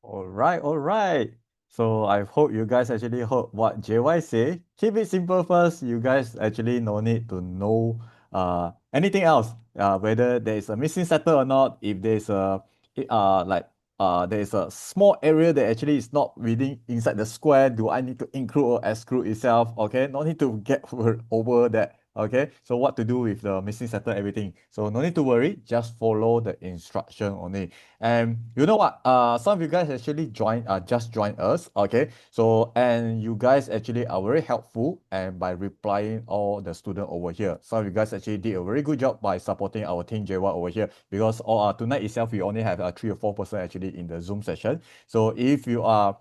All right, all right. So I hope you guys actually heard what JY say. Keep it simple first. You guys actually no need to know anything else. Whether there is a missing setter or not. If there's a there is a small area that actually is not within inside the square. Do I need to include or exclude itself? Okay, no need to get over that. Okay, so what to do with the missing setter, everything. So no need to worry. Just follow the instruction only. And you know what? Some of you guys actually just joined us. Okay. So and you guys actually are very helpful and by replying all the student over here. Some of you guys actually did a very good job by supporting our team JY over here because tonight itself we only have 3 or 4% actually in the Zoom session. So if you are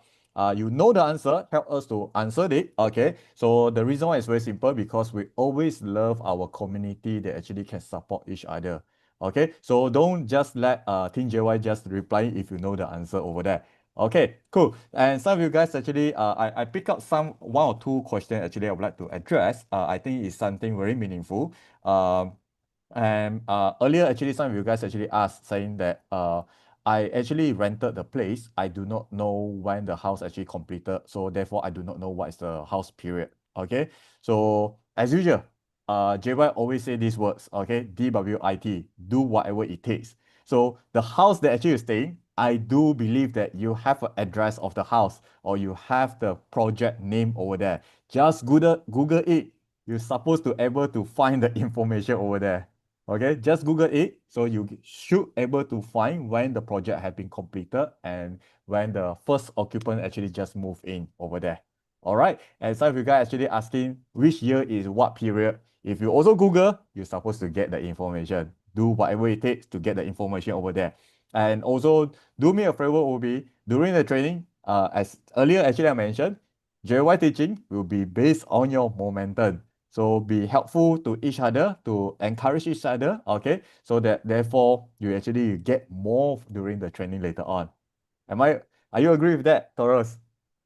you know the answer, help us to answer it. Okay. So the reason why is very simple because we always love our community that actually can support each other. Okay, so don't just let Team JY just reply if you know the answer over there. Okay, cool. And some of you guys actually, I pick up one or two questions actually I would like to address. I think it's something very meaningful. And earlier actually some of you guys actually asked saying that I actually rented the place. I do not know when the house actually completed, so therefore I do not know what is the house period. Okay, so as usual, JY always say these words, okay? DWIT, do whatever it takes. So the house that actually you're staying, I do believe that you have an address of the house or you have the project name over there. Just Google it. You're supposed to able to find the information over there. Okay, just Google it. So you should able to find when the project has been completed and when the first occupant actually just moved in over there. All right, and some of you guys actually asking which year is what period. If you also Google, you're supposed to get the information. Do whatever it takes to get the information over there. And also, do me a favor, Obi, during the training, as earlier actually I mentioned, JY teaching will be based on your momentum. So be helpful to each other, to encourage each other, okay? So that therefore you actually get more during the training later on. Are you agree with that, Taurus?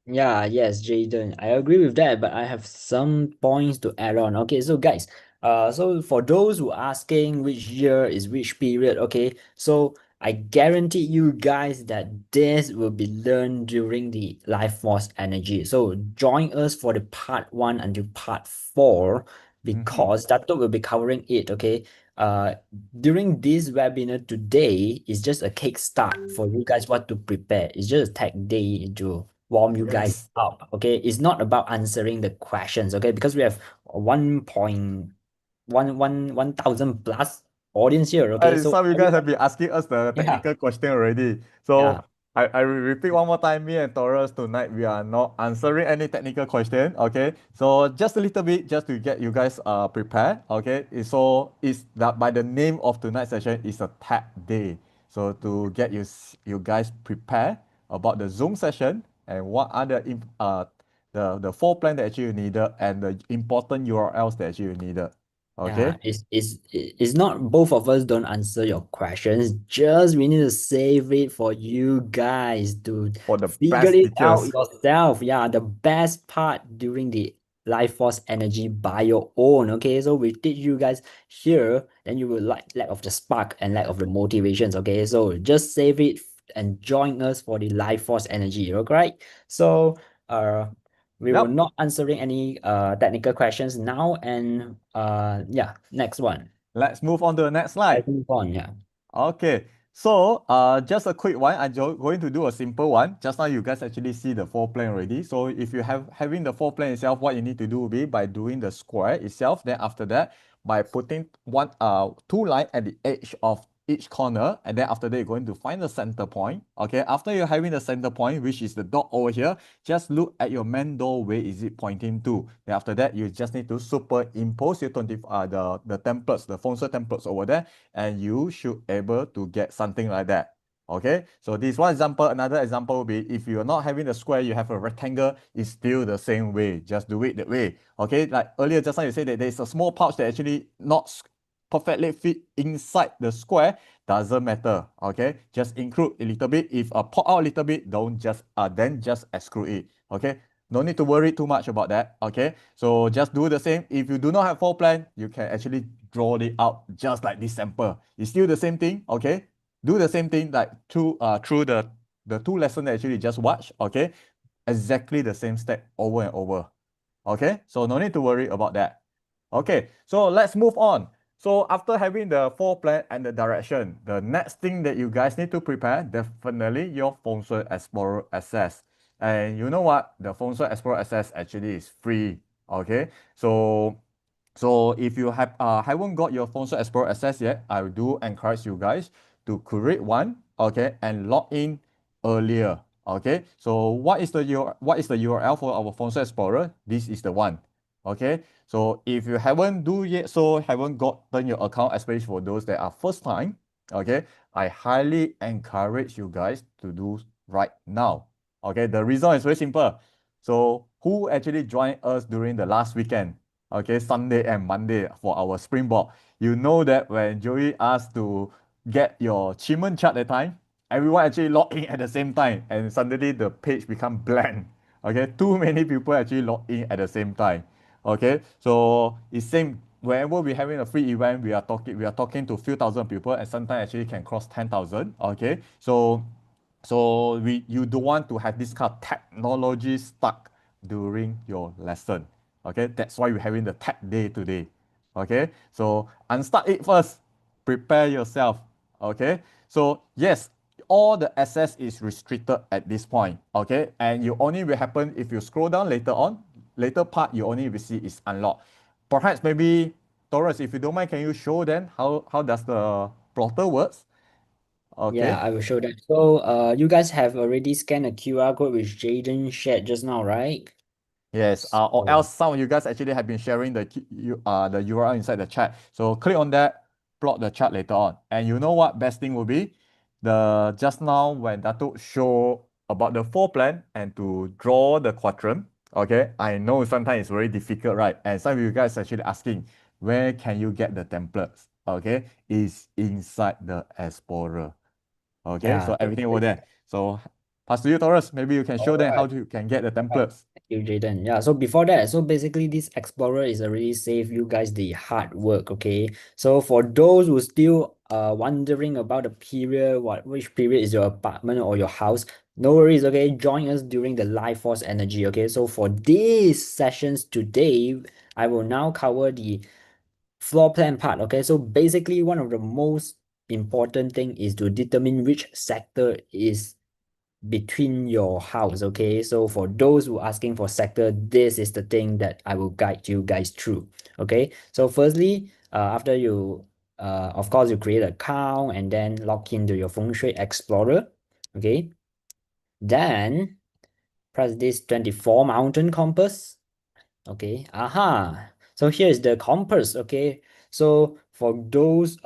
Yeah, yes, Jaden, I agree with that, but I have some points to add on. Okay, so guys, so for those who are asking which year is which period, okay, so I guarantee you guys that this will be learned during the life force energy. So join us for the part 1 until part 4 because Dato will be covering it, okay? During this webinar today is just a kickstart for you guys what to prepare. It's just a tech day to warm you guys Yes. up. Okay, it's not about answering the questions. Okay, because we have 1,110 plus audience here. Okay, so Some of you guys have everyone, been asking us the yeah, technical question already. yeah. So I will repeat one more time. Me and Taurus tonight, we are not answering any technical question. Okay. So just a little bit, just to get you guys prepared. Okay. So it's that by the name of tonight's session is a tech day. So to get you guys prepare about the Zoom session and what are the floor plan that actually you needed and the important URLs that actually you needed. Yeah, Okay, it's not both of us don't answer your questions. Just we need to save it for you guys to for the figure best it out teachers. yourself. Yeah, the best part during the life force energy by your own. Okay, so we teach you guys here, then you will lack of the spark and lack of the motivations. Okay, so just save it and join us for the life force energy. Okay, so we will Yep. not answering any technical questions now, and yeah, next one. Let's move on to the next slide. Let's move on. Yeah. Okay, so just a quick one. Going to do a simple one. Just now you guys actually see the floor plan already. So if you having the floor plan itself, what you need to do will be by doing the square itself. Then after that, by putting two line at the edge of each corner, and then after that you're going to find the center point. Okay, after you're having the center point, which is the dot over here, just look at your main door. Where is it pointing to? Then after that, you just need to superimpose your the templates, the Feng Shui templates over there, and you should able to get something like that. Okay, so this one example. Another example will be if you're not having a square, you have a rectangle, it's still the same way. Just do it that way. Okay, like earlier just now you said that there's a small pouch that actually not perfectly fit inside the square. Doesn't matter. Okay, just include a little bit. If pop out a little bit, don't just then just exclude it. Okay, no need to worry too much about that. Okay, so just do the same. If you do not have floor plan, you can actually draw it out just like this sample. It's still the same thing. Okay, do the same thing like through the two lessons that actually just watch. Okay, exactly the same step over and over. Okay, so no need to worry about that. Okay, so let's move on. So after having the floor plan and the direction, the next thing that you guys need to prepare, definitely your Feng Shui Explorer access. And you know what? The Feng Shui Explorer access actually is free. Okay, so if you haven't got your Feng Shui Explorer access yet, I do encourage you guys to create one, okay, and log in earlier. Okay, so what is the URL for our Feng Shui Explorer? This is the one. Okay, so if you haven't do yet, so haven't gotten your account, especially for those that are first time, okay, I highly encourage you guys to do right now. Okay, the reason is very simple. So who actually joined us during the last weekend? Okay, Sunday and Monday for our springboard. You know that when Joey asked to get your achievement chart at time, everyone actually log in at the same time, and suddenly the page become blank. Okay, too many people actually log in at the same time. Okay, so it's same whenever we're having a free event, we are talking to a few thousand people, and sometimes actually can cross 10,000. Okay, so you don't want to have this kind of technology stuck during your lesson. Okay, that's why we're having the tech day today. Okay, so unstart it first. Prepare yourself. Okay, so yes, all the access is restricted at this point. Okay, and you only will happen if you scroll down later on. Later part you only will see is unlocked. Perhaps maybe Taurus, if you don't mind, can you show then how does the plotter works? Yeah, Okay. I will show that. So you guys have already scanned a QR code which Jaden shared just now, right? Yes, or So else some of you guys actually have been sharing the URL inside the chat. So click on that, plot the chart later on. And you know what best thing will be? The just now when Datuk show about the floor plan and to draw the quadrant. Okay, I know sometimes it's very difficult, right? And some of you guys actually asking, where can you get the templates? Okay, is inside the Explorer. Okay, yeah, so everything over there. So pass to you, Taurus. Maybe you can show all them how right. you can get the Right. templates. Thank you, Jaden. Yeah, so before that, so basically this Explorer is already save you guys the hard work, okay? So for those who still wondering about the period, which period is your apartment or your house, no worries, okay? Join us during the Life Force Energy, okay? So for these sessions today, I will now cover the floor plan part, okay? So basically one of the most important thing is to determine which sector is between your house, okay? So for those who are asking for sector, this is the thing that I will guide you guys through, okay? So firstly, after you of course you create an account and then log into your Feng Shui Explorer, okay? Then press this 24 mountain compass, okay? Aha, so here is the compass, okay? So for those,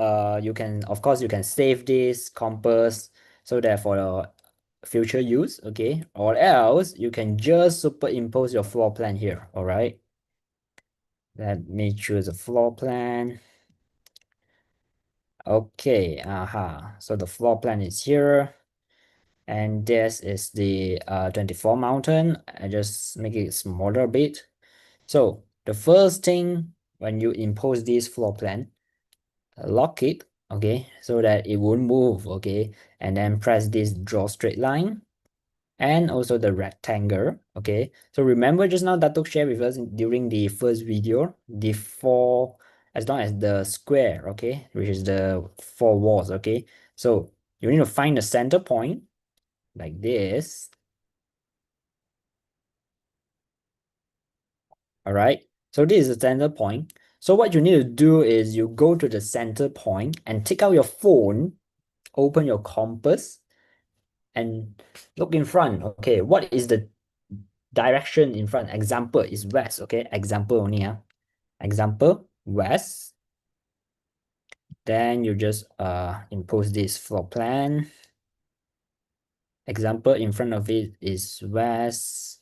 you can, of course, you can save this compass so that for your future use, okay? Or else you can just superimpose your floor plan here, all right? Let me choose a floor plan. Okay, so the floor plan is here, and this is the 24 mountain. I just make it smaller a bit. So the first thing, when you impose this floor plan, lock it, okay, so that it won't move, okay, and then press this draw straight line and also the rectangle, okay. So remember just now Datuk shared with us during the first video, the four, as long as the square, okay, which is the four walls, okay. So you need to find the center point like this. All right, so this is the center point. So what you need to do is you go to the center point and take out your phone, open your compass, and look in front. Okay, what is the direction in front? Example is west. Okay, example only. Example west. Then you just impose this floor plan. Example in front of it is west.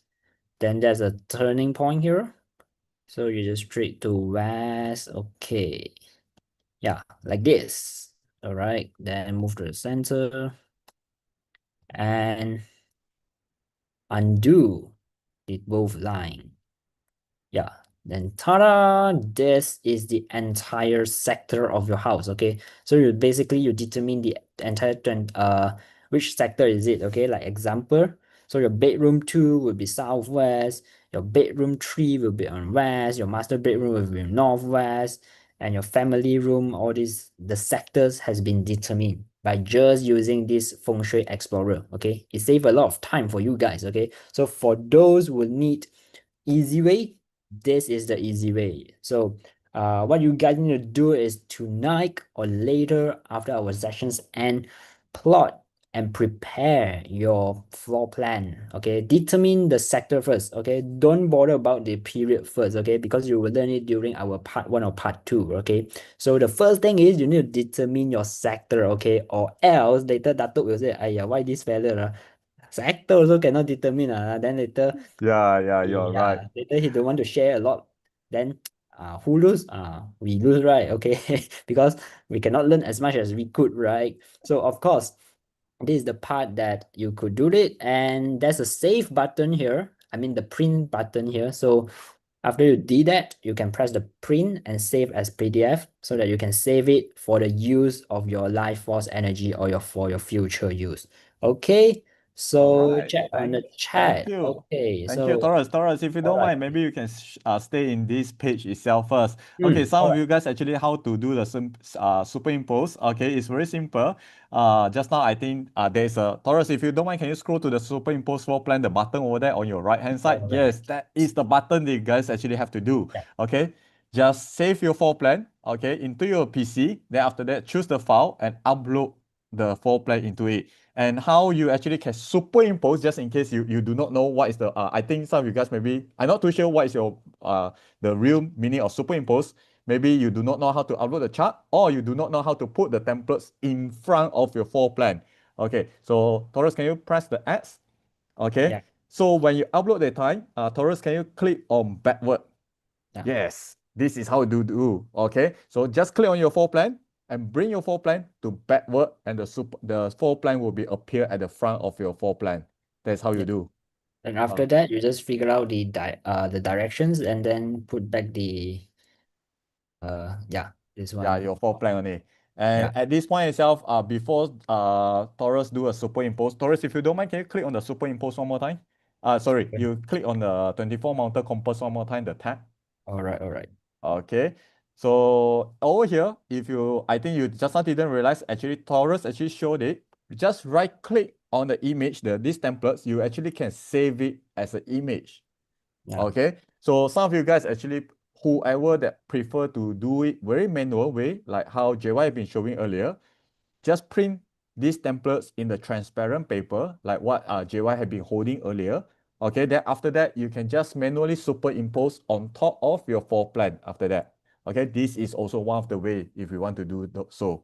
Then there's a turning point here. So you just straight to west. Okay. Yeah, like this. All right. Then move to the center and undo the both line. Yeah, then ta-da! This is the entire sector of your house. Okay, so you basically you determine the entire which sector is it. Okay, like example, so your bedroom 2 will be southwest, your bedroom 3 will be on west, your master bedroom will be northwest, and your family room, all these the sectors has been determined by just using this Feng Shui Explorer. Okay, it saves a lot of time for you guys. Okay, so for those who need easy way, this is the easy way. So what you guys need to do is tonight or later after our sessions and plot and prepare your floor plan. Okay, determine the sector first. Okay, don't bother about the period first. Okay, because you will learn it during our part 1 or part 2. Okay, so the first thing is you need to determine your sector. Okay, or else later Datuk will say, "Ayah, why this fella sector also cannot determine." Then later Yeah, you're right. yeah, later he don't want to share a lot. Then who lose? We lose, right? Okay, because we cannot learn as much as we could, right? So of course, this is the part that you could do it, and there's a save button here. I mean the print button here. So after you did that, you can press the print and save as PDF so that you can save it for the use of your life force energy or your for your future use. Okay, All so right. check on the Thank chat. you. Okay, Thank you, so Taurus. Taurus, if you all don't right. mind, maybe you can stay in this page itself first. Okay, some All of right. you guys actually how to do the superimpose. Okay, it's very simple. Just now I think there's a Taurus. If you don't mind, can you scroll to the superimpose floor plan, the button over there on your right hand side? All right. Yes, that is the button that you guys actually have to do. Yeah. Okay, just save your floor plan. Okay, into your PC. Then after that, choose the file and upload the floor plan into it. And how you actually can superimpose, just in case you do not know what is the I think some of you guys maybe I'm not too sure what is your the real meaning of superimpose. Maybe you do not know how to upload the chart, or you do not know how to put the templates in front of your floor plan. Okay, so Taurus, can you press the X? Okay, Yeah. so when you upload the time, Taurus, can you click on backward? Yeah. Yes, this is how you do. Okay, so just click on your floor plan and bring your floor plan to backward, and the floor plan will be appear at the front of your floor plan. That's how you Yeah. do. And Uh, after that, you just figure out the directions and then put back the yeah, this yeah, one. your floor plan only. And Yeah. at this point itself, before Taurus do a superimpose, Taurus, if you don't mind, can you click on the superimpose one more time? Sorry, Okay. you click on the 24 mounted compass one more time, the tab. All right. All right. Okay, so over here, if you, I think you just now didn't realize, actually Taurus actually showed it. You just right click on the image, these templates, you actually can save it as an image. Yeah. Okay, so some of you guys actually, whoever that prefer to do it very manual way, like how JY have been showing earlier, just print these templates in the transparent paper, like what JY had been holding earlier. Okay, then after that, you can just manually superimpose on top of your floor plan after that. Okay, this is also one of the way if you want to do so.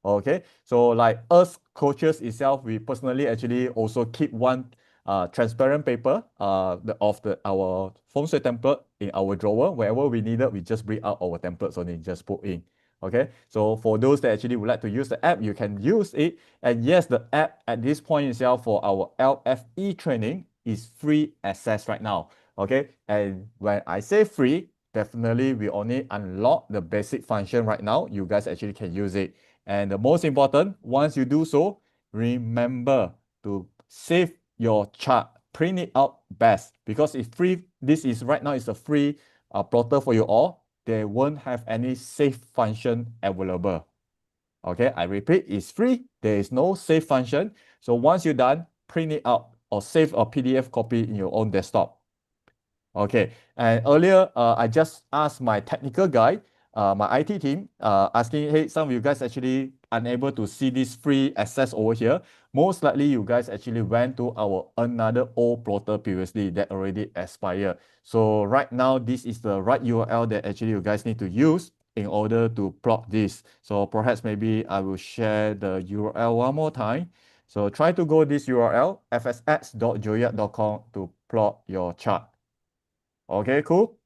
Okay, so like us coaches itself, we personally actually also keep one transparent paper of our Feng Shui template in our drawer. Wherever we need it, we just bring out our templates only, just put in. Okay, so for those that actually would like to use the app, you can use it. And yes, the app at this point itself for our LFE training is free access right now. Okay, and when I say free, definitely we only unlock the basic function right now. You guys actually can use it. And the most important, once you do so, remember to save your chart, print it out best, because it's free. This is right now is a free plotter for you all. They won't have any save function available. Okay, I repeat, it's free. There is no save function. So once you're done, print it out or save a PDF copy in your own desktop. Okay, and earlier I just asked my technical guy, my IT team, asking, hey, some of you guys actually unable to see this free access over here. Most likely you guys actually went to our another old plotter previously that already expired. So right now, this is the right URL that actually you guys need to use in order to plot this. So perhaps maybe I will share the URL one more time. So try to go this URL, fsx.joyat.com to plot your chart. Okay, cool.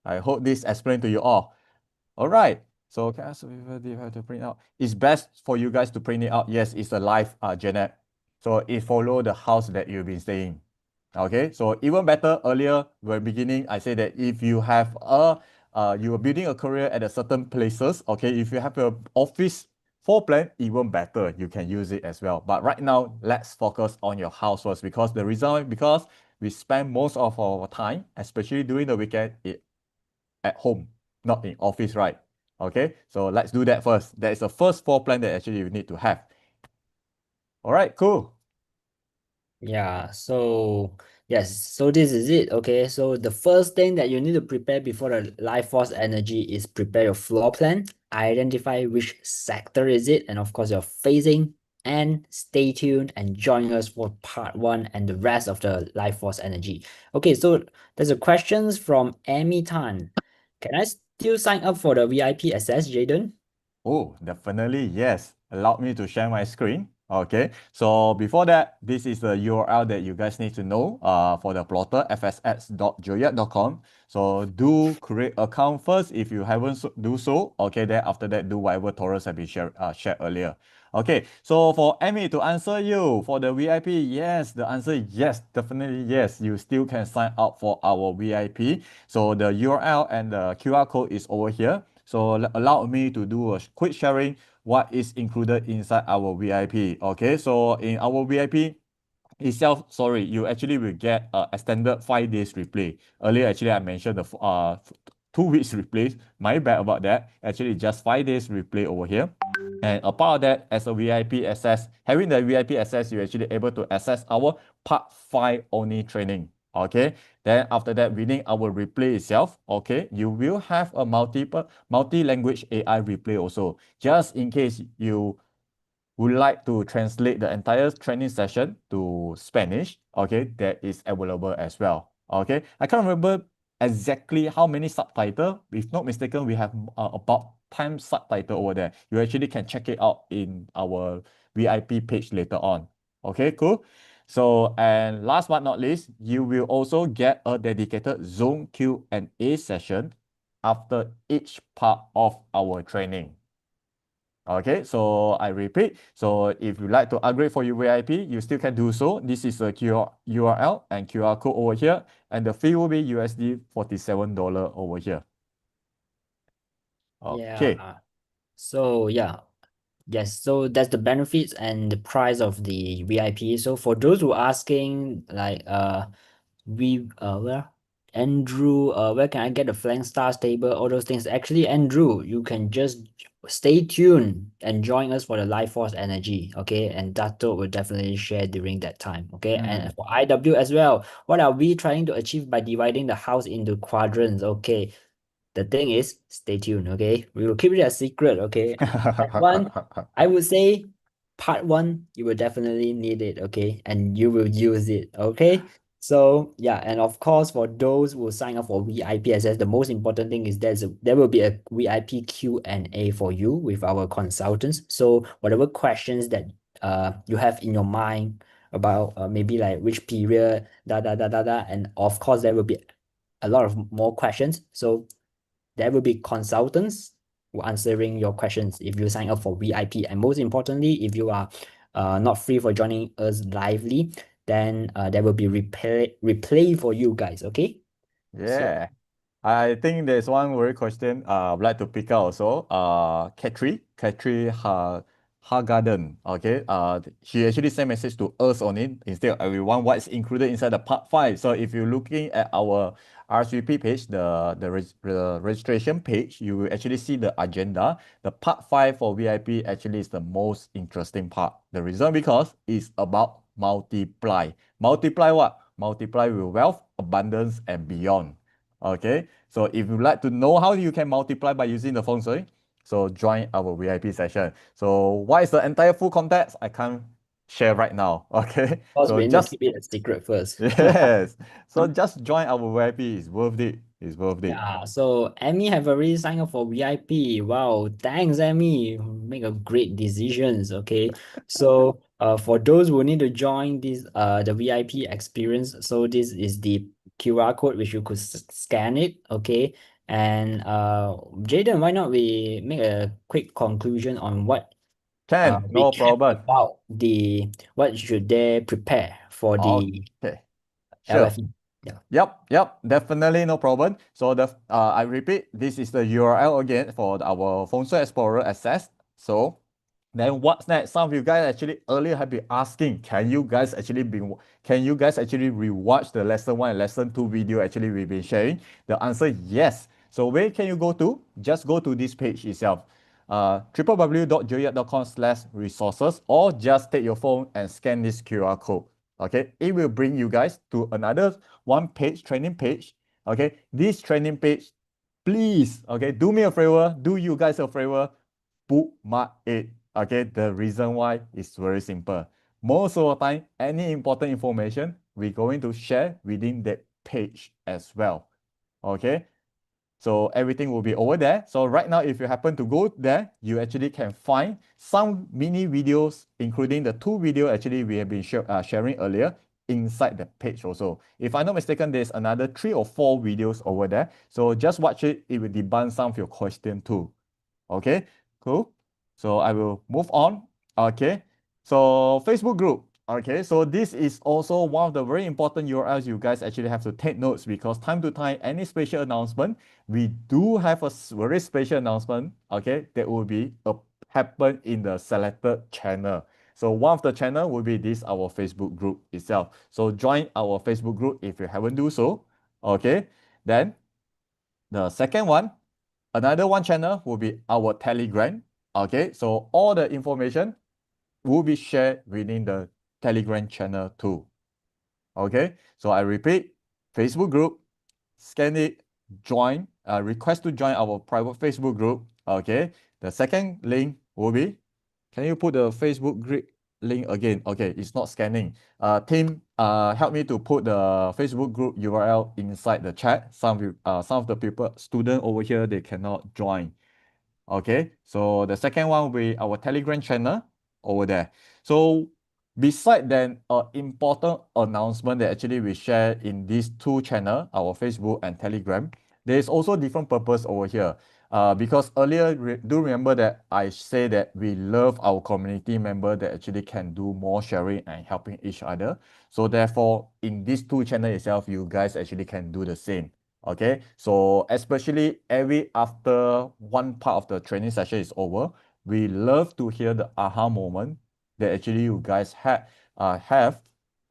I hope this explained to you all. All right. So can I ask if you have to print out? It's best for you guys to print it out. Yes, it's a live Gen. So it follow the house that you've been staying. Okay, so even better, earlier when beginning, I say that if you have you are building a career at a certain places, okay, if you have an office floor plan, even better, you can use it as well. But right now, let's focus on your house first, because the reason, because we spend most of our time, especially during the weekend, at home, not in office, right? Okay, so let's do that first. That is the first floor plan that actually you need to have. All right, cool. Yeah, so yes, so this is it. Okay, so the first thing that you need to prepare before the life force energy is prepare your floor plan, identify which sector is it, and of course your phasing, and stay tuned and join us for part one and the rest of the life force energy. Okay, so there's a questions from Amy Tan. Can I still sign up for the VIP access, Jaden? Oh, definitely, yes. Allow me to share my screen. Okay, so before that, this is the URL that you guys need to know for the plotter, fsx.joyat.com. So do create account first if you haven't do so. Okay, then after that, do whatever Taurus have been shared earlier. Okay, so for Amy to answer you for the VIP, yes, the answer is yes, definitely yes. You still can sign up for our VIP. So the URL and the QR code is over here. So allow me to do a quick sharing what is included inside our VIP. Okay, so in our VIP itself, sorry, you actually will get extended 5 days replay. Earlier, actually, I mentioned the 2 weeks replay. My bad about that. Actually, just 5 days replay over here. And apart of that, as a VIP access, having the VIP access, you're actually able to access our part 5 only training. Okay, then after that, within our replay itself, okay, you will have a multi-language AI replay also, just in case you would like to translate the entire training session to Spanish, okay, that is available as well. Okay, I can't remember exactly how many subtitle. If not mistaken, we have about 10 subtitle over there. You actually can check it out in our VIP page later on. Okay, cool. So, and last but not least, you will also get a dedicated Zoom Q&A session after each part of our training. Okay, so I repeat. So if you like to upgrade for your VIP, you still can do so. This is a URL and QR code over here, and the fee will be USD $47 over here. Okay. Yeah. So yeah, yes, so that's the benefits and the price of the VIP. So for those who are asking like where Andrew, where can I get the flank stars table, all those things. Actually, Andrew, you can just stay tuned and join us for the life force energy. Okay, and Dato will definitely share during that time. Okay, and for IW as well, what are we trying to achieve by dividing the house into quadrants? Okay, the thing is, stay tuned, okay? We will keep it a secret, okay? Part one, I would say part one, you will definitely need it, okay? And you will use it, okay? So yeah, and of course, for those who sign up for VIP access, the most important thing is there will be a VIP Q&A for you with our consultants. So whatever questions that you have in your mind about maybe like which period, and of course there will be a lot of more questions. So there will be consultants who answering your questions if you sign up for VIP. And most importantly, if you are not free for joining us lively, then there will be replay for you guys. Okay. So Yeah. I think there's one very question I'd like to pick out also. Katri Ha Garden. Okay. She actually sent message to us on it instead of everyone what's included inside the part 5. So if you're looking at our RSVP page, the registration page, you will actually see the agenda. The part 5 for VIP actually is the most interesting part. The reason because it's about multiply. Multiply what? Multiply with wealth, abundance, and beyond. Okay, so if you'd like to know how you can multiply by using the Feng Shui, so join our VIP session. So what is the entire full context? I can't share right now. Okay, of course, so we need to just keep it a secret first. yes, so just join our VIP. It's worth it. It's worth it. Yeah, so Emmy have already signed up for VIP. Wow, thanks, Emmy. Make a great decisions. Okay. So for those who need to join this the VIP experience, so this is the QR code which you could scan it. Okay. And Jaden, why not we make a quick conclusion on what No recap problem. about the what should they prepare for the Okay, sure. LFE? Yeah. Yep, definitely no problem. So I repeat, this is the URL again for our Feng Shui Explorer access. So then what's next? Some of you guys actually earlier have been asking, can you guys actually rewatch the lesson 1 and lesson 2 video actually we've been sharing? The answer yes. So where can you go to? Just go to this page itself. www.joyet.com/resources, or just take your phone and scan this QR code. Okay, it will bring you guys to another one page, training page. Okay, this training page, please, okay, do me a favor, do you guys a favor, bookmark it. Okay, the reason why is very simple. Most of the time, any important information we're going to share within that page as well. Okay, so everything will be over there. So right now, if you happen to go there, you actually can find some mini videos, including the 2 videos actually we have been sharing earlier inside the page also. If I'm not mistaken, there's another 3 or 4 videos over there. So just watch it. It will debunk some of your question too. Okay, cool. So I will move on. Okay, so Facebook group. Okay, so this is also one of the very important URLs you guys actually have to take notes, because time to time, any special announcement, we do have a very special announcement, okay, that will be happen in the selected channel. So one of the channel will be this, our Facebook group itself. So join our Facebook group if you haven't do so. Okay, then the second one, another one channel will be our Telegram. Okay, so all the information will be shared within the Telegram channel too. Okay, so I repeat, Facebook group, scan it, join, request to join our private Facebook group. Okay, the second link will be, can you put the Facebook group link again? Okay, it's not scanning. Team, help me to put the Facebook group URL inside the chat. Some of the people, student over here, they cannot join. Okay, so the second one will be our Telegram channel over there. So beside that, important announcement that actually we share in these 2 channels, our Facebook and Telegram, there is also different purpose over here. Because earlier, do remember that I say that we love our community member that actually can do more sharing and helping each other. So therefore, in these 2 channels itself, you guys actually can do the same. Okay, so especially every after one part of the training session is over, we love to hear the aha moment that actually you guys have,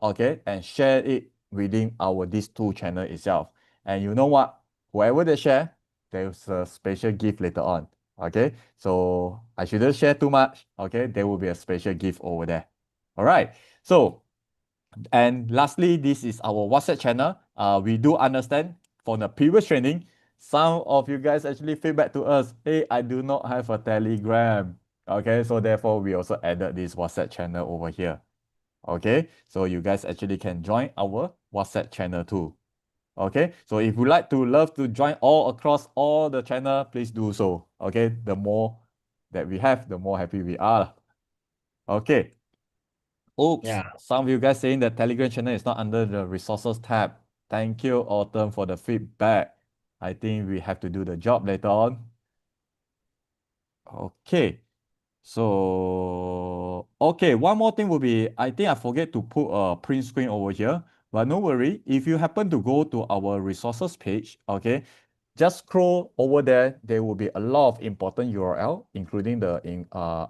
okay, and share it within our these 2 channel itself. And you know what? Whoever they share, there's a special gift later on. Okay, so I shouldn't share too much. Okay, there will be a special gift over there. All right, so and lastly, this is our WhatsApp channel. We do understand from the previous training, some of you guys actually feedback to us, hey, I do not have a Telegram. Okay, so therefore we also added this WhatsApp channel over here. Okay, so you guys actually can join our WhatsApp channel too. Okay, so if you love to join all across all the channel, please do so. Okay, the more that we have, the more happy we are. Okay. Oops, Yeah. some of you guys saying the Telegram channel is not under the resources tab. Thank you, Autumn, for the feedback. I think we have to do the job later on. Okay. So, okay, one more thing will be, I think I forget to put a print screen over here, but no worry. If you happen to go to our resources page, okay, just scroll over there. There will be a lot of important URL, including the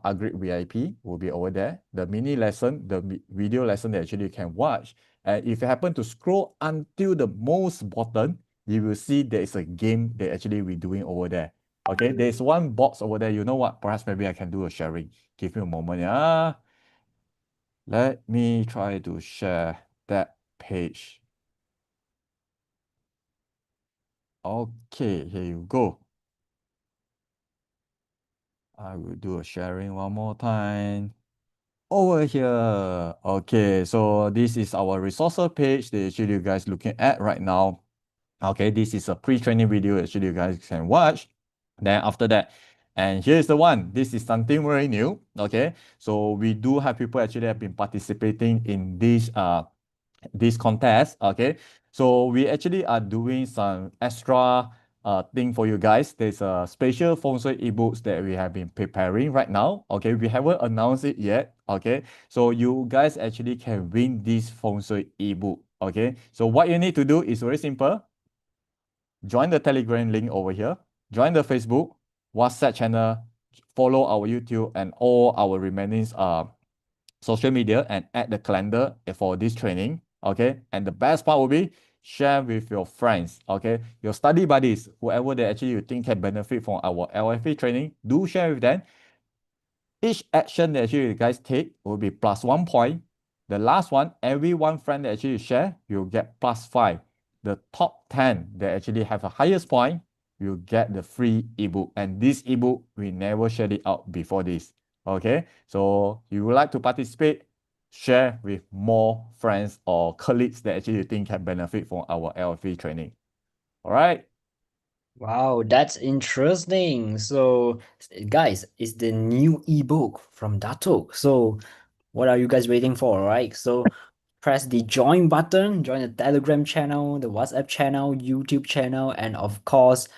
Agri VIP will be over there. The mini lesson, the video lesson that actually you can watch. And if you happen to scroll until the most bottom, you will see there is a game that actually we're doing over there. Okay, there's one box over there. You know what? Perhaps maybe I can do a sharing. Give me a moment. Yeah. Let me try to share that page. Okay, here you go. I will do a sharing one more time. Over here. Okay, so this is our resources page that actually you guys looking at right now. Okay, this is a pre-training video actually you guys can watch. Then after that, and here's the one. This is something very new. Okay, so we do have people actually have been participating in this contest. Okay, so we actually are doing some extra thing for you guys. There's a special Feng Shui ebooks that we have been preparing right now. Okay, we haven't announced it yet. Okay, so you guys actually can win this Feng Shui ebook. Okay, so what you need to do is very simple. Join the Telegram link over here. Join the Facebook, WhatsApp channel, follow our YouTube and all our remaining social media and add the calendar for this training. Okay, and the best part will be share with your friends. Okay, your study buddies, whoever that actually you think can benefit from our LFA training, do share with them. Each action that actually you guys take will be plus 1 point. The last one, every one friend that actually you share, you'll get plus 5. The top 10 that actually have the highest point, you get the free ebook. And this ebook, we never shared it out before this. Okay, so you would like to participate, share with more friends or colleagues that actually you think can benefit from our LFA training. All right. Wow, that's interesting. So, guys, it's the new ebook from Dato. So, what are you guys waiting for, right? So, press the join button, join the Telegram channel, the WhatsApp channel, YouTube channel, and of course,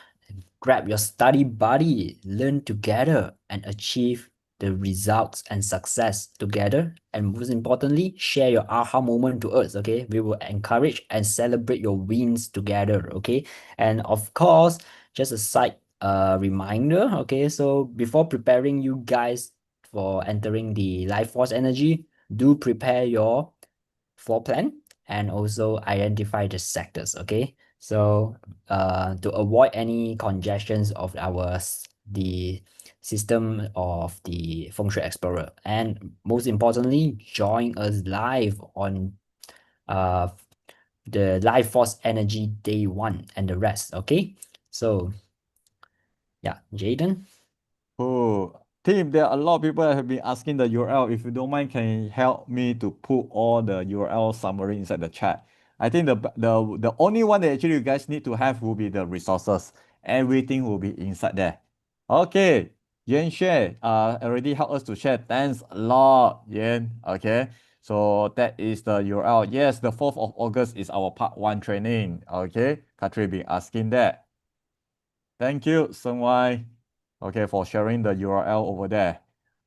grab your study buddy, learn together, and achieve the results and success together. And most importantly, share your aha moment to us. Okay, we will encourage and celebrate your wins together. Okay, and of course, just a side reminder. Okay, so before preparing you guys for entering the life force energy, do prepare your floor plan and also identify the sectors. Okay, so to avoid any congestions of the system of the Feng Shui Explorer, and most importantly, join us live on uh the life force energy day 1 and the rest. Okay, so yeah, Jaden. Oh, team, there are a lot of people that have been asking the URL. If you don't mind, can you help me to put all the URL summary inside the chat? I think the only one that actually you guys need to have will be the resources. Everything will be inside there. Okay, Yan share already helped us to share. Thanks a lot, Yan. Okay, so that is the URL. Yes, the 4th of August is our part 1 training. Okay, Katri been asking that. Thank you, Seng Wai, okay, for sharing the URL over there.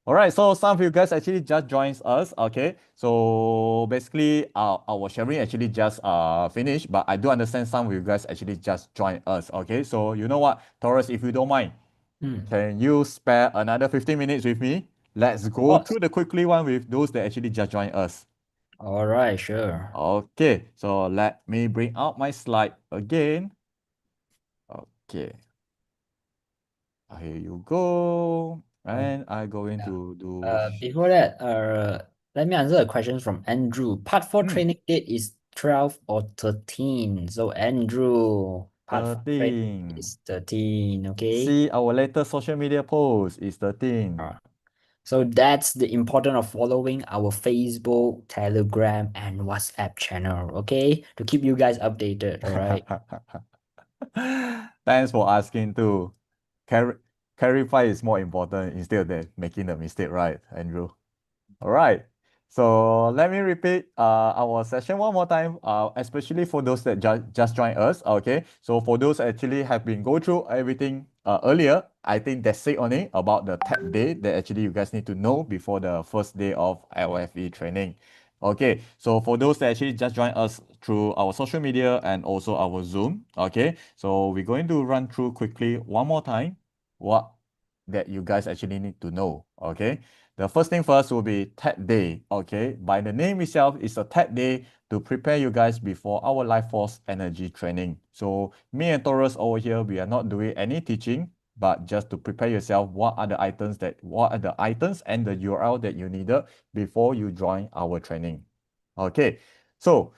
All right, so some of you guys actually just joined us. Okay, so basically our sharing actually just finished, but I do understand some of you guys actually just joined us. Okay, so you know what, Taurus, if you don't mind, can you spare another 15 minutes with me? Let's Of go course. through the quickly one with those that actually just joined us. All right, sure. Okay, so let me bring out my slide again. Okay. Here you go. Oh, And I'm going yeah. to do Before that, let me answer a question from Andrew. Part 4 hmm, training date is 12 or 13. So Andrew, part 4 training 13. is 13, okay? See our latest social media post is 13. Uh, So that's the importance of following our Facebook, Telegram, and WhatsApp channel, okay? To keep you guys updated, all right? Thanks for asking too. Clar clarify is more important instead of making the mistake, right, Andrew? All right. So let me repeat our session one more time, especially for those that just joined us. Okay. So for those actually have been go through everything earlier, I think that's it only about the tap day that actually you guys need to know before the first day of LFE training. Okay, so for those that actually just joined us through our social media and also our Zoom, okay, so we're going to run through quickly one more time what that you guys actually need to know, okay? The first thing first will be TED Day, okay? By the name itself, it's a TED Day to prepare you guys before our Life Force Energy training. So me and Taurus over here, we are not doing any teaching, but just to prepare yourself, what are the items and the URL that you needed before you join our training. Okay, so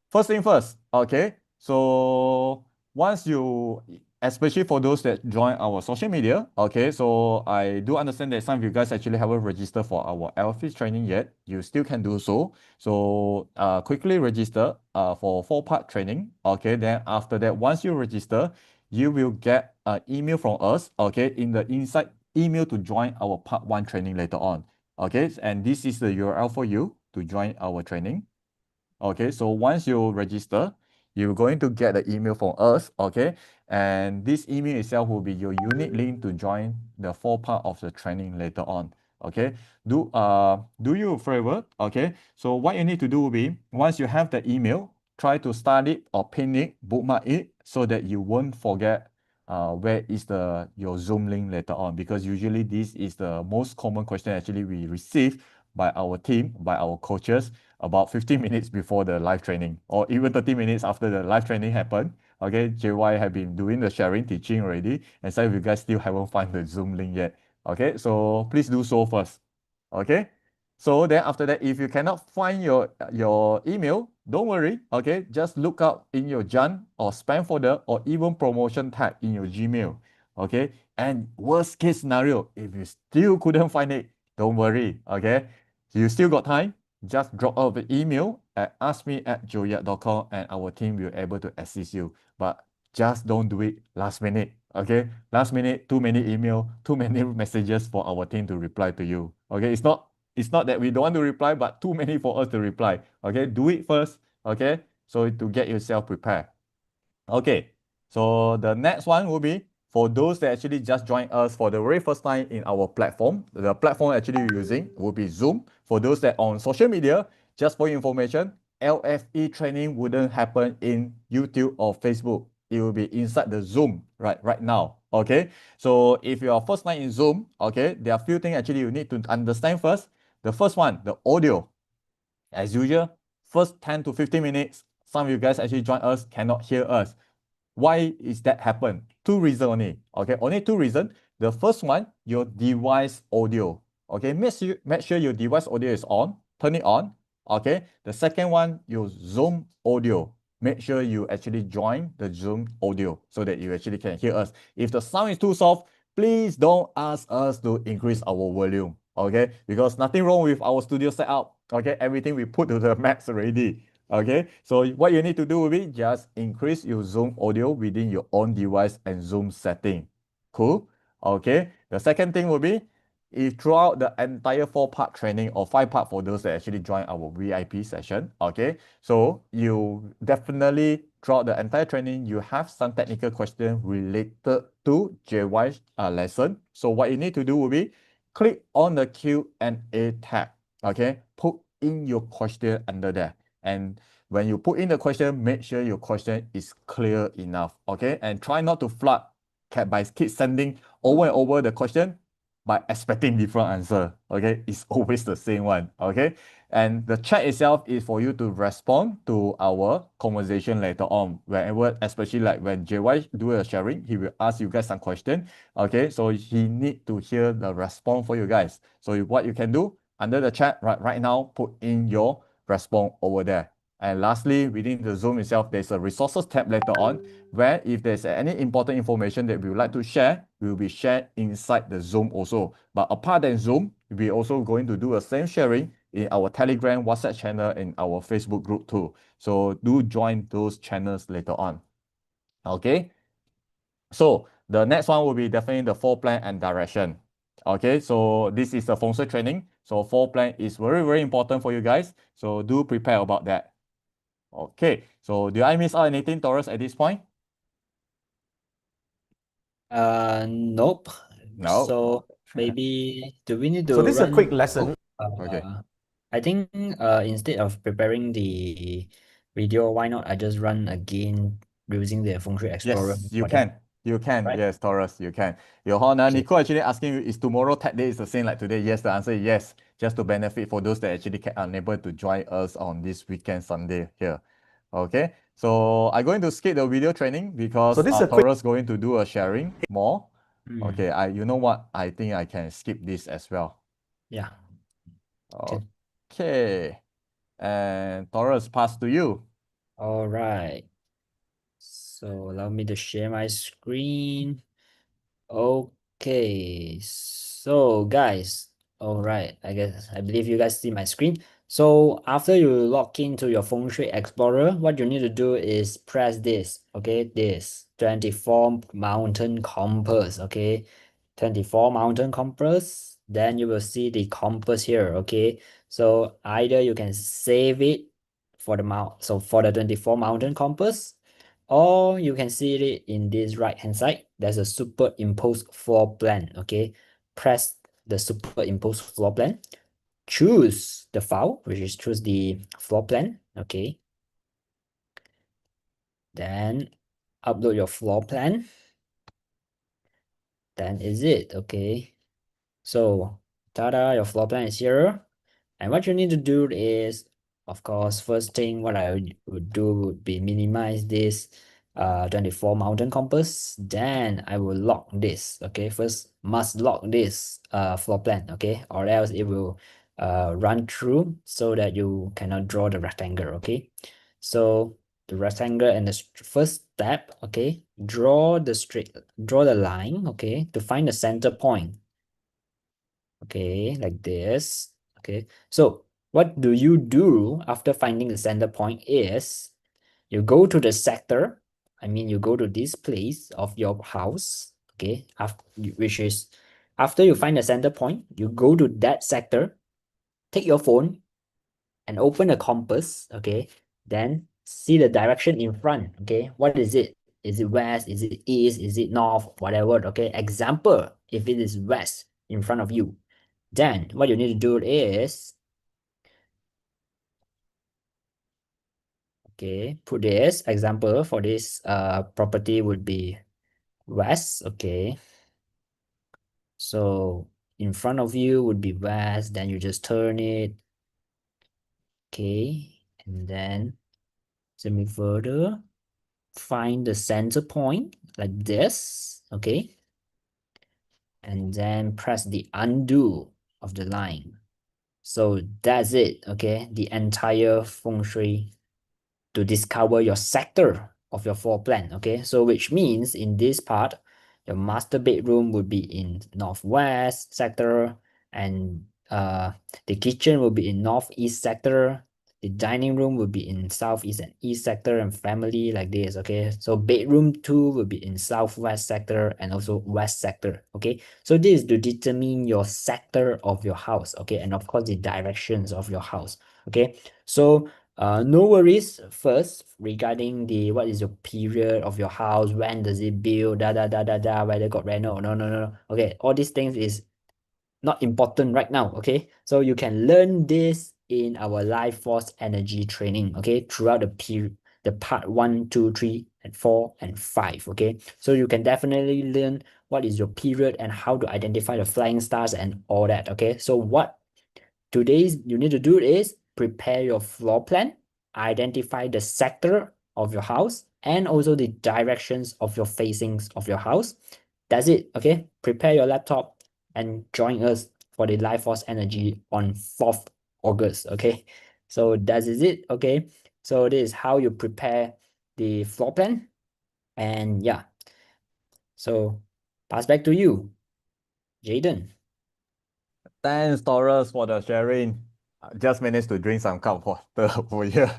first thing first, okay? So once you, especially for those that join our social media, okay, so I do understand that some of you guys actually haven't registered for our LFIS training yet. You still can do so. So quickly register for 4-part training, okay? Then after that, once you register, you will get an email from us, okay, in the inside email to join our part 1 training later on, okay? And this is the URL for you to join our training. Okay, so once you register, you're going to get the email from us, okay? And this email itself will be your unique link to join the 4-part of the training later on, okay? Do you a favor, okay? So what you need to do will be, once you have the email, try to start it or pin it, bookmark it, so that you won't forget where is your Zoom link later on, because usually this is the most common question actually we receive by our team, by our coaches, about 15 minutes before the live training, or even 30 minutes after the live training happened. Okay, JY have been doing the sharing, teaching already, and some of you guys still haven't found the Zoom link yet. Okay, so please do so first. Okay, so then after that, if you cannot find your email, don't worry. Okay, just look out in your junk or spam folder or even promotion tag in your Gmail. Okay, and worst case scenario, if you still couldn't find it, don't worry. Okay, you still got time. Just drop out an email at askme@joyat.com and our team will be able to assist you. But just don't do it last minute, okay? Last minute, too many email, too many messages for our team to reply to you, okay? It's not that we don't want to reply, but too many for us to reply, okay? Do it first, okay? So to get yourself prepared. Okay, so the next one will be for those that actually just joined us for the very first time in our platform. The platform actually you're using will be Zoom. For those that on social media, just for your information, LFE training wouldn't happen in YouTube or Facebook. It will be inside the Zoom right now. Okay, so if you are first time in Zoom, okay, there are a few things actually you need to understand first. The first one, the audio. As usual, first 10 to 15 minutes, some of you guys actually join us, cannot hear us. Why is that happen? Two reasons only. Okay, only two reasons. The first one, your device audio. Okay, make sure your device audio is on. Turn it on. Okay. The second one, your Zoom audio. Make sure you actually join the Zoom audio so that you actually can hear us. If the sound is too soft, please don't ask us to increase our volume. Okay, because nothing wrong with our studio setup. Okay, everything we put to the max already. Okay, so what you need to do will be just increase your Zoom audio within your own device and Zoom setting. Cool. Okay, the second thing will be if throughout the entire 4-part training or 5-part for those that actually join our VIP session, okay, so you definitely throughout the entire training you have some technical questions related to JY lesson. So what you need to do will be click on the Q&A tab. Okay, put in your question under there. And when you put in the question, make sure your question is clear enough, okay? And try not to flood by keep sending over and over the question by expecting different answer, okay? It's always the same one, okay? And the chat itself is for you to respond to our conversation later on, whenever, especially like when JY do a sharing, he will ask you guys some question, okay? So he need to hear the response for you guys. So what you can do under the chat right now, put in your response over there. And lastly, within the Zoom itself, there's a resources tab later on where if there's any important information that we would like to share, we will be shared inside the Zoom also. But apart than Zoom, we're also going to do a same sharing in our Telegram, WhatsApp channel, and our Facebook group too. So do join those channels later on. Okay. So the next one will be definitely the floor plan and direction. Okay, so this is a Feng Shui training. So floor plan is very, very important for you guys. So do prepare about that. Okay, so do I miss out anything, Taurus, at this point? Nope. No. So maybe do we need to So this is a run? quick lesson. Okay. I think instead of preparing the video, why not I just run again using the Feng Shui Explorer Yes, you for that, can. You can. right? Yes, Taurus, you can. Your Honor, Okay. Nico actually asking you, is tomorrow tech day is the same like today? Yes, the answer is yes. Just to benefit for those that actually unable to join us on this weekend Sunday here. Okay, so I'm going to skip the video training because So this is a quick Taurus going to do a sharing more. Hmm. Okay, you know what? I think I can skip this as well. Yeah. Okay. Okay, and Taurus, pass to you. All right. So allow me to share my screen. Okay, so guys, all right, I believe you guys see my screen. So after you log into your Feng Shui Explorer, what you need to do is press this, okay, this 24 mountain compass, okay, 24 mountain compass. Then you will see the compass here, okay. So either you can save it for the so for the 24 mountain compass, or you can see it in this right hand side. There's a superimposed floor plan. Okay, press the superimposed floor plan, choose the file, which is choose the floor plan. Okay, then upload your floor plan. Then is it okay. So tada, your floor plan is here. And what you need to do is, of course, first thing what I would do would be minimize this 24 mountain compass. Then I will lock this. Okay, first must lock this floor plan. Okay, or else it will run through so that you cannot draw the rectangle. Okay, so the rectangle and the first step. Okay, draw the line. Okay, to find the center point. Okay, like this. Okay, so what do you do after finding the center point is you go to the sector. I mean, you go to this place of your house. Okay, which is after you find the center point, you go to that sector, take your phone and open a compass. Okay, then see the direction in front. Okay, what is it? Is it west? Is it east? Is it north? Whatever. Okay, example, if it is west in front of you, then what you need to do is, okay, put this example for this property would be west. Okay, so in front of you would be west, then you just turn it. Okay, and then zoom in further, find the center point like this. Okay, and then press the undo of the line. So that's it. Okay, the entire feng shui to discover your sector of your floor plan. Okay, so which means in this part, your master bedroom would be in northwest sector, and the kitchen will be in northeast sector. The dining room will be in southeast and east sector, and family like this. Okay, so bedroom 2 will be in southwest sector and also west sector. Okay, so this is to determine your sector of your house. Okay, and of course the directions of your house. Okay, so no worries first regarding the what is your period of your house, when does it build, whether got reno. No. Okay, all these things is not important right now. Okay, so you can learn this in our life force energy training. Okay, throughout the period, the part 1, 2, 3, and 4 and 5. Okay, so you can definitely learn what is your period and how to identify the flying stars and all that. Okay, so what today's you need to do is prepare your floor plan, identify the sector of your house, and also the directions of your facings of your house. That's it. Okay. Prepare your laptop and join us for the Life Force Energy on 4th August. Okay. So that is it. Okay. So this is how you prepare the floor plan. And yeah, so pass back to you, Jaden. Thanks, Taurus, for the sharing. I just managed to drink some cup of water over here.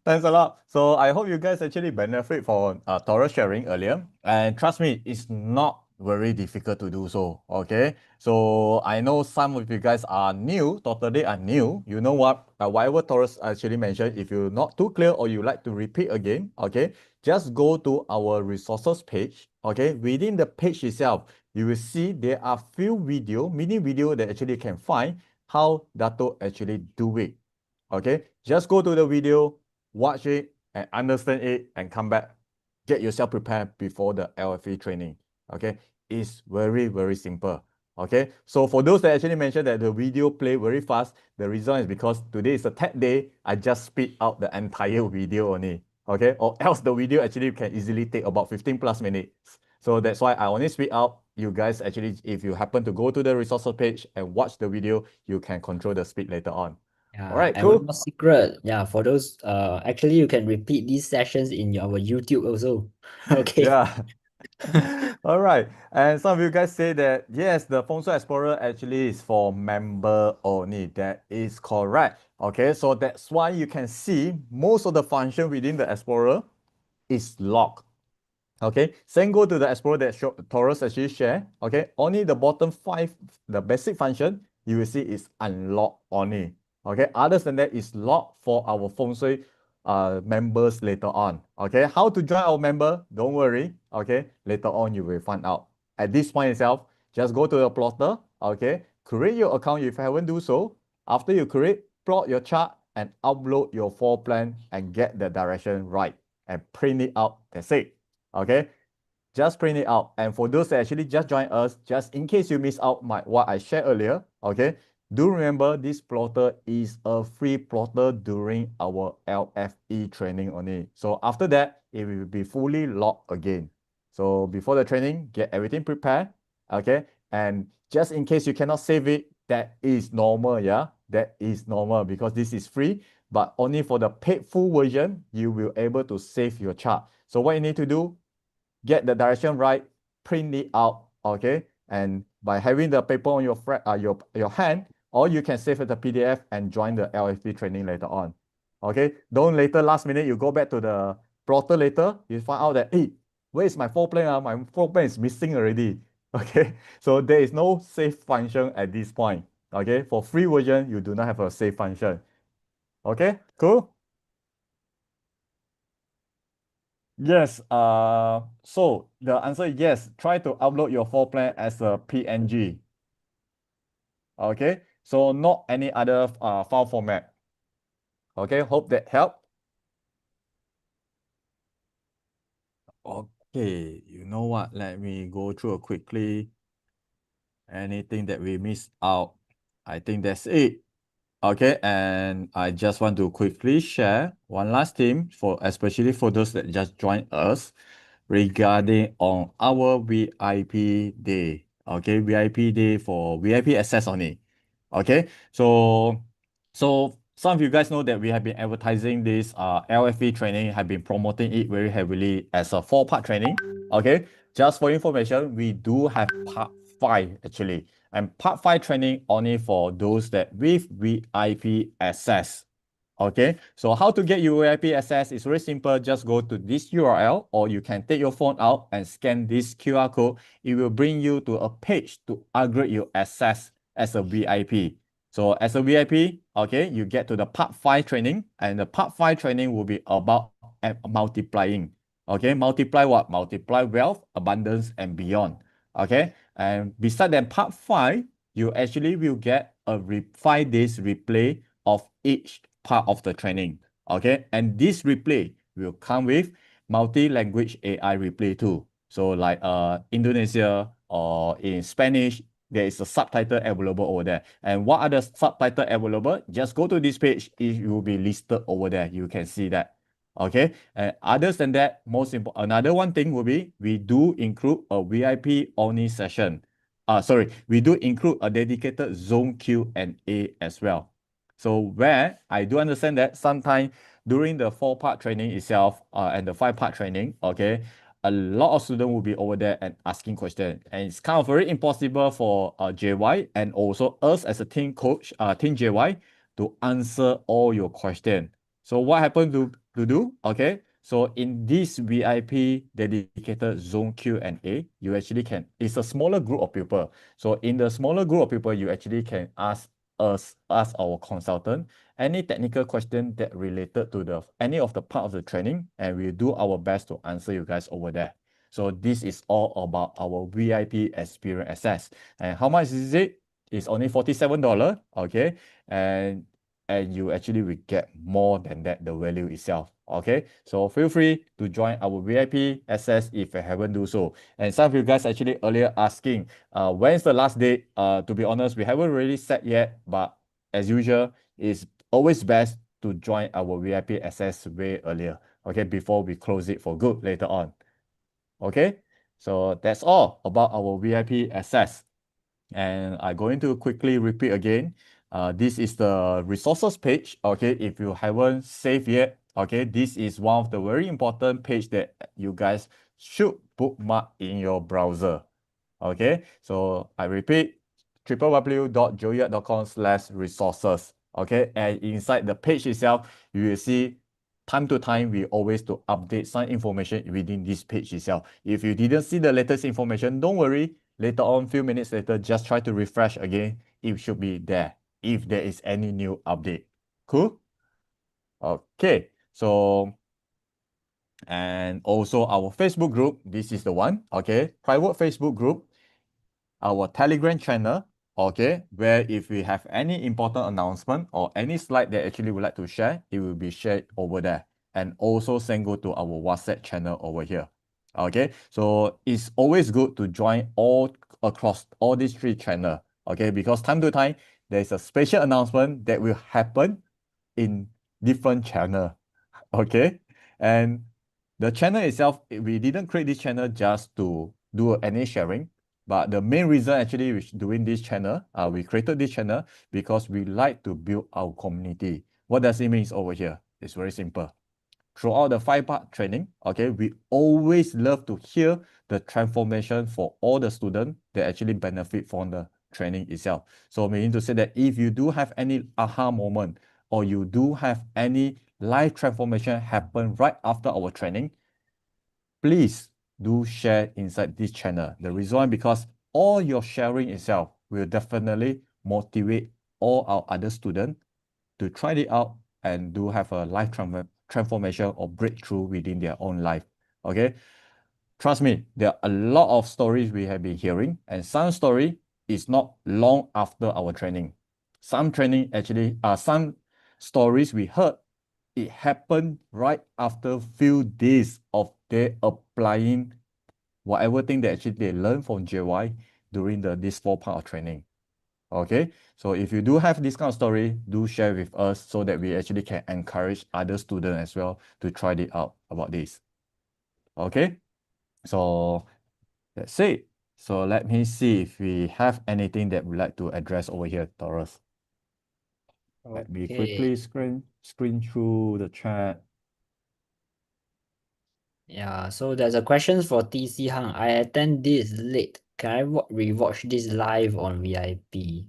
Thanks a lot. So I hope you guys actually benefit from Taurus sharing earlier. And trust me, it's not very difficult to do so. Okay. So I know some of you guys are new, totally are new. You know what? Whatever Taurus actually mentioned, if you're not too clear or you like to repeat again, okay, just go to our resources page. Okay. Within the page itself, you will see there are few mini video that actually can find how Dato actually do it. Okay, just go to the video, watch it, and understand it, and come back. Get yourself prepared before the LFE training. Okay, it's very, very simple. Okay, so for those that actually mentioned that the video play very fast, the reason is because today is a tech day. I just speed out the entire video only. Okay, or else the video actually can easily take about 15 plus minutes. So that's why I only speed out. You guys actually, if you happen to go to the resources page and watch the video, you can control the speed later on. All Yeah, right, and one cool. more secret. Yeah, for those actually you can repeat these sessions in our YouTube also. Okay. Yeah. All right. And some of you guys say that, yes, the Feng Shui Explorer actually is for member only. That is correct. Okay, so that's why you can see most of the function within the Explorer is locked. Okay, same go to the Explorer that Taurus actually share. Okay, only the bottom five, the basic function, you will see is unlocked only. Okay, other than that is locked for our Feng Shui members later on. Okay, how to join our member? Don't worry. Okay, later on you will find out. At this point itself, just go to the plotter. Okay, create your account if you haven't do so. After you create, plot your chart and upload your floor plan and get the direction right and print it out. That's it. Okay, just print it out. And for those that actually just join us, just in case you miss out what I shared earlier, okay, do remember this plotter is a free plotter during our LFE training only. So after that, it will be fully locked again. So before the training, get everything prepared, okay? And just in case you cannot save it, that is normal, yeah? That is normal because this is free, but only for the paid full version, you will able to save your chart. So what you need to do, get the direction right, print it out, okay? And by having the paper on your hand, or you can save it the PDF and join the LFP training later on. Okay, don't later last minute you go back to the plotter later, you find out that, hey, where is my floor plan? My floor plan is missing already. Okay, so there is no save function at this point. Okay, for free version, you do not have a save function. Okay, cool. Yes, so the answer is yes. Try to upload your floor plan as a PNG. Okay, so not any other file format. Okay, hope that helped. Okay, you know what? Let me go through quickly. Anything that we missed out, I think that's it. Okay, and I just want to quickly share one last thing especially for those that just joined us regarding on our VIP day. Okay, VIP day for VIP access only. Okay, so some of you guys know that we have been advertising this LFE training, have been promoting it very heavily as a 4-part training. Okay, just for information, we do have part 5 actually. And part 5 training only for those that with VIP access. Okay, so how to get your VIP access is very simple. Just go to this URL or you can take your phone out and scan this QR code. It will bring you to a page to upgrade your access as a VIP. So as a VIP, okay, you get to the part 5 training, and the part 5 training will be about multiplying. Okay, multiply what? Multiply wealth, abundance, and beyond. Okay, and beside that part 5, you actually will get a 5 days replay of each part of the training. Okay, and this replay will come with multi-language AI replay too. So like Indonesia or in Spanish, there is a subtitle available over there. And what are the subtitle available? Just go to this page, it will be listed over there. You can see that. Okay, and other than that, most important, another one thing will be we do include a VIP only session. Sorry, we do include a dedicated Zoom Q&A as well. So where I do understand that sometimes during the 4-part training itself and the 5-part training, okay, a lot of students will be over there and asking questions. And it's kind of very impossible for JY and also us as a team coach, team JY, to answer all your questions. So what happened to do? Okay, so in this VIP dedicated Zone Q&A, you actually can, it's a smaller group of people. So in the smaller group of people, you actually can ask our consultant any technical question that related to the any of the part of the training, and we'll do our best to answer you guys over there. So this is all about our VIP experience access. And how much is it? It's only $47, okay? And you actually will get more than that, the value itself. Okay, so feel free to join our VIP access if you haven't do so. And some of you guys actually earlier asking, when's the last date? To be honest, we haven't really set yet, but as usual, it's always best to join our VIP access way earlier, okay, before we close it for good later on. Okay, so that's all about our VIP access. And I'm going to quickly repeat again. This is the resources page. Okay, if you haven't saved yet, okay, this is one of the very important page that you guys should bookmark in your browser. Okay, so I repeat, www.joyet.com/resources. Okay, and inside the page itself, you will see time to time we always to update some information within this page itself. If you didn't see the latest information, don't worry. Later on, few minutes later, just try to refresh again. It should be there if there is any new update. Cool? Okay, so and also our Facebook group, this is the one, okay? Private Facebook group, our Telegram channel, okay, where if we have any important announcement or any slide that actually would like to share, it will be shared over there. And also send go to our WhatsApp channel over here. Okay, so it's always good to join all across all these 3 channels, okay, because time to time, there's a special announcement that will happen in different channel, okay? And the channel itself, we didn't create this channel just to do any sharing, but the main reason actually we doing this channel, we created this channel because we like to build our community. What does it mean over here? It's very simple. Throughout the 5-part training, okay, we always love to hear the transformation for all the students that actually benefit from the training itself. So meaning to say that if you do have any aha moment or you do have any life transformation happen right after our training, please do share inside this channel. The reason why, because all your sharing itself will definitely motivate all our other students to try it out and do have a life transformation or breakthrough within their own life. Okay, trust me, there are a lot of stories we have been hearing, and some story is not long after our training. Some training actually some stories we heard, it happened right after few days of they applying whatever thing that actually they learned from JY during this 4-part of training. Okay, so if you do have this kind of story, do share with us so that we actually can encourage other students as well to try it out about this. Okay, so that's it. So let me see if we have anything that we'd like to address over here, Taurus. Let me quickly screen through the chat. Yeah, so there's a question for TC Hang. I attend this late. Can I rewatch this live on VIP?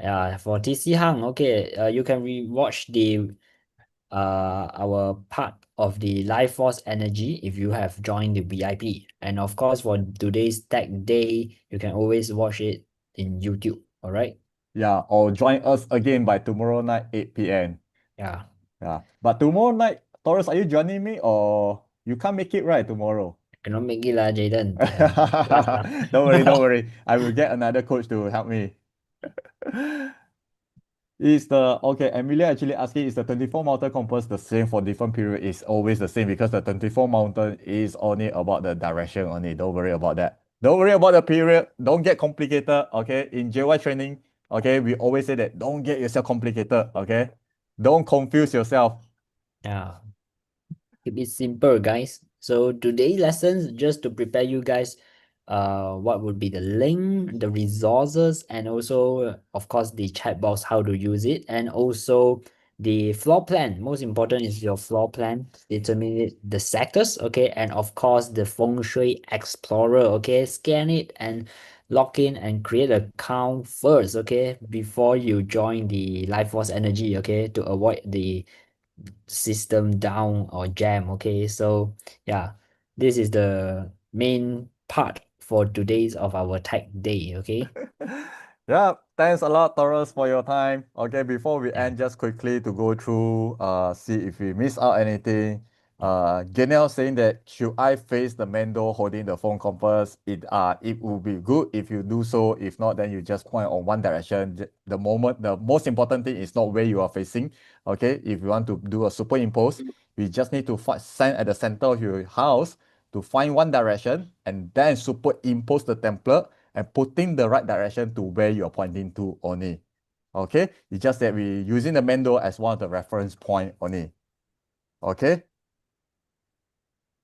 Yeah, for TC Hang, okay, you can rewatch our part of the life force energy if you have joined the VIP. And of course, for today's tech day, you can always watch it in YouTube. All right. Yeah, or join us again by tomorrow night, 8 p.m. Yeah. Yeah, but tomorrow night, Taurus, are you joining me or you can't make it right tomorrow? Cannot make it lah, Jaden. Class lah. Don't worry, don't worry. I will get another coach to help me. Is the okay, Amelia actually asking, is the 24 mountain compass the same for different period? It's always the same because the 24 mountain is only about the direction only. Don't worry about that. Don't worry about the period. Don't get complicated. Okay. In JY training, okay, we always say that don't get yourself complicated. Okay. Don't confuse yourself. Yeah. Keep it simple, guys. So today's lessons, just to prepare you guys what would be the link, the resources, and also, of course, the chat box, how to use it, and also the floor plan. Most important is your floor plan, determine the sectors, okay, and of course the Feng Shui Explorer, okay, scan it and log in and create an account first, okay, before you join the Life Force Energy, okay, to avoid the system down or jam, okay. So yeah, this is the main part for today's of our tech day, okay. Yeah, thanks a lot, Taurus, for your time. Okay, before we Yeah. end, just quickly to go through, see if we miss out anything. Janelle saying that should I face the main door holding the phone compass? It will be good if you do so. If not, then you just point on one direction. The most important thing is not where you are facing. Okay, if you want to do a superimpose, we just need to stand at the center of your house to find one direction and then superimpose the template and putting the right direction to where you're pointing to only. Okay, it's just that we using the Mendo as one of the reference point only. Okay,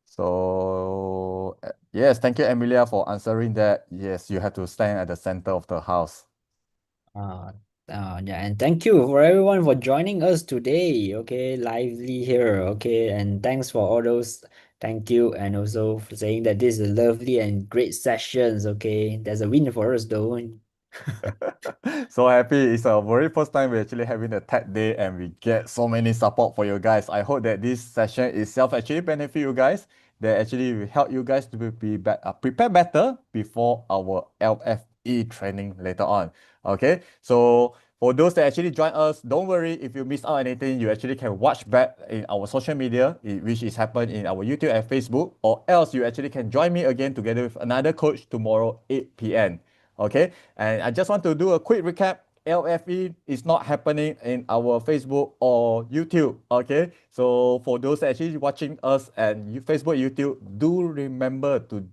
so yes, thank you, Emilia, for answering that. Yes, you have to stand at the center of the house. Uh, yeah, and thank you for everyone for joining us today. Okay, lively here. Okay, and thanks for all those. Thank you, and also for saying that this is lovely and great sessions. Okay, there's a win for us though. So happy. It's our very first time we're actually having a tech day and we get so many support for you guys. I hope that this session itself actually benefit you guys. That actually will help you guys to prepare better before our LFE training later on. Okay, so for those that actually join us, don't worry if you miss out anything. You actually can watch back in our social media, which is happen in our YouTube and Facebook, or else you actually can join me again together with another coach tomorrow 8 p.m. Okay, and I just want to do a quick recap. LFE is not happening in our Facebook or YouTube. Okay, so for those actually watching us and Facebook, YouTube, do remember to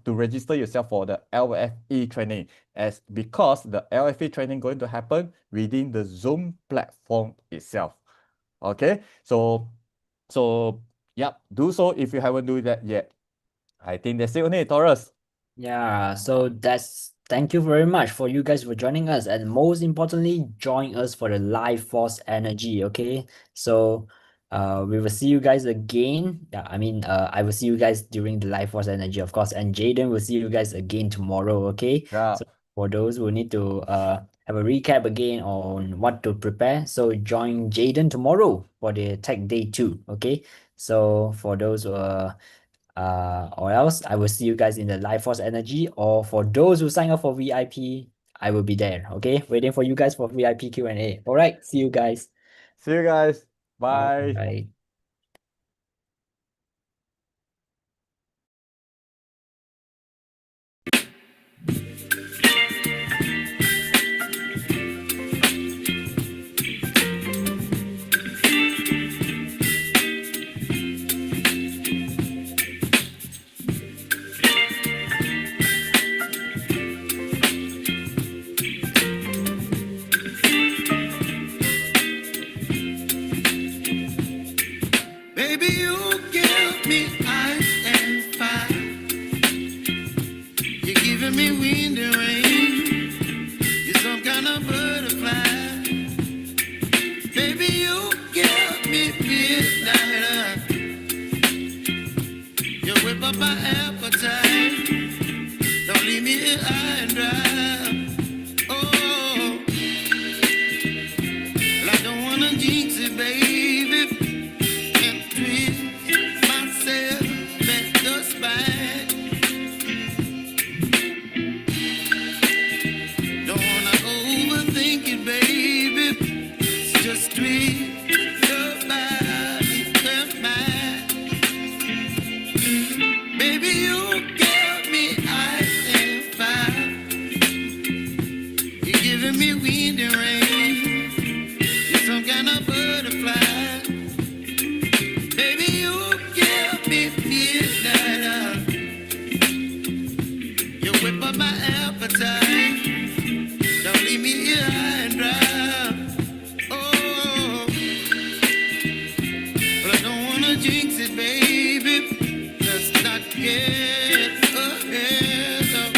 register yourself for the LFE training, as because the LFE training going to happen within the Zoom platform itself. Okay, so yep, do so if you haven't do that yet. I think that's it only, Taurus. Yeah, so thank you very much for you guys for joining us, and most importantly, join us for the Life Force Energy. Okay, so we will see you guys again. Yeah, I will see you guys during the Life Force Energy, of course, and Jaden will see you guys again tomorrow. Okay, Yeah. so for those who need to have a recap again on what to prepare, so join Jaden tomorrow for the Tech Day 2. Okay, so for those or else I will see you guys in the Life Force Energy, or for those who sign up for VIP, I will be there. Okay, waiting for you guys for VIP Q&A. All right, see you guys. See you guys. All Bye. right. Baby, you give me ice and fire. You're giving me wind and rain. You're some kind of butterfly. Baby, you give me midnight. You whip up my appetite. Don't leave me here high and dry. Oh, well, I don't wanna jinx it, baby. And twist myself at the spine. Don't wanna overthink it, baby. It's just twist your body and mine. Baby, you give me ice and fire. You're giving me wind and rain. You're some kind of butterfly. Baby, you give me midnight. You whip up my appetite. Don't leave me here high and dry. Oh, but I don't wanna jinx it, baby. Let's not get ahead of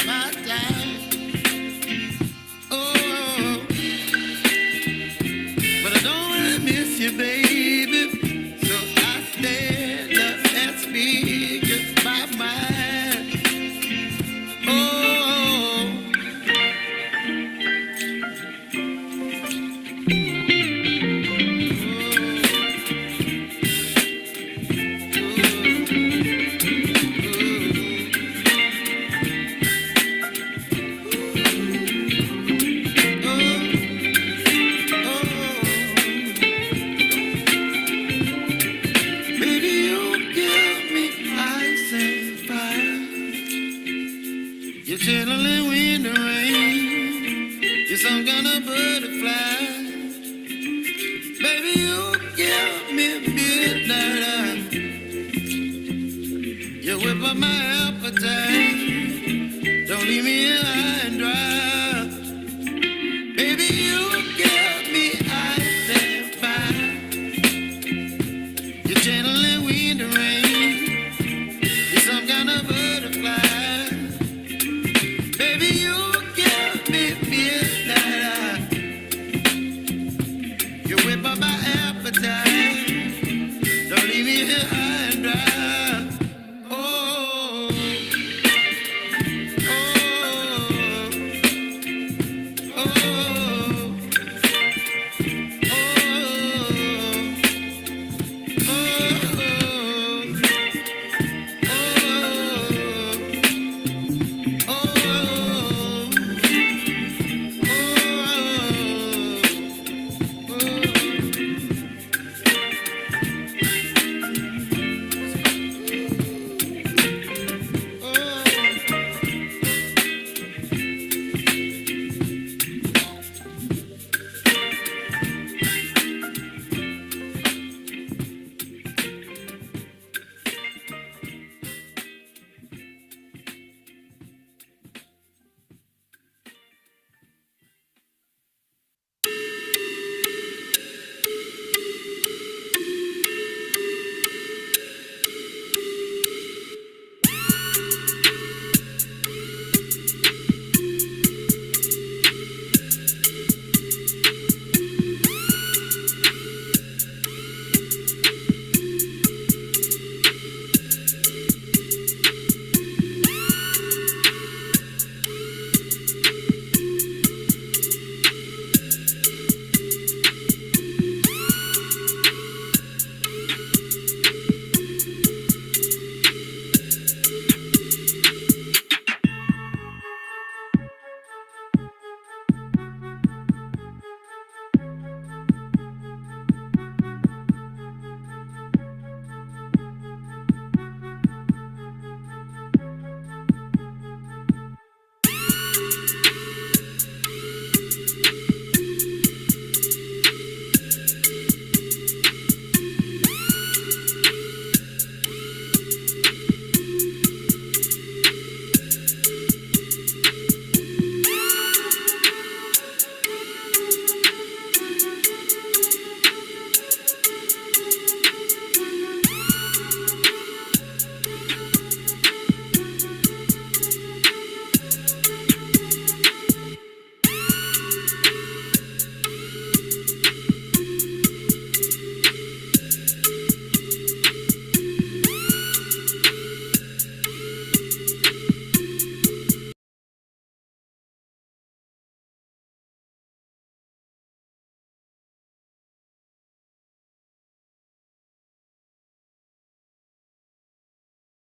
I miss you, baby. So I stand up and speak just my mind. Oh, baby, you give me ice and fire. You're chilling wind and rain. You're some kind of butterfly. Baby, you give me midnight. You whip up my appetite. Don't leave me here high and dry. Baby, you give me ice and fire. You're channeling wind and rain. You're some kind of butterfly. Baby, you give me midnight. You whip up my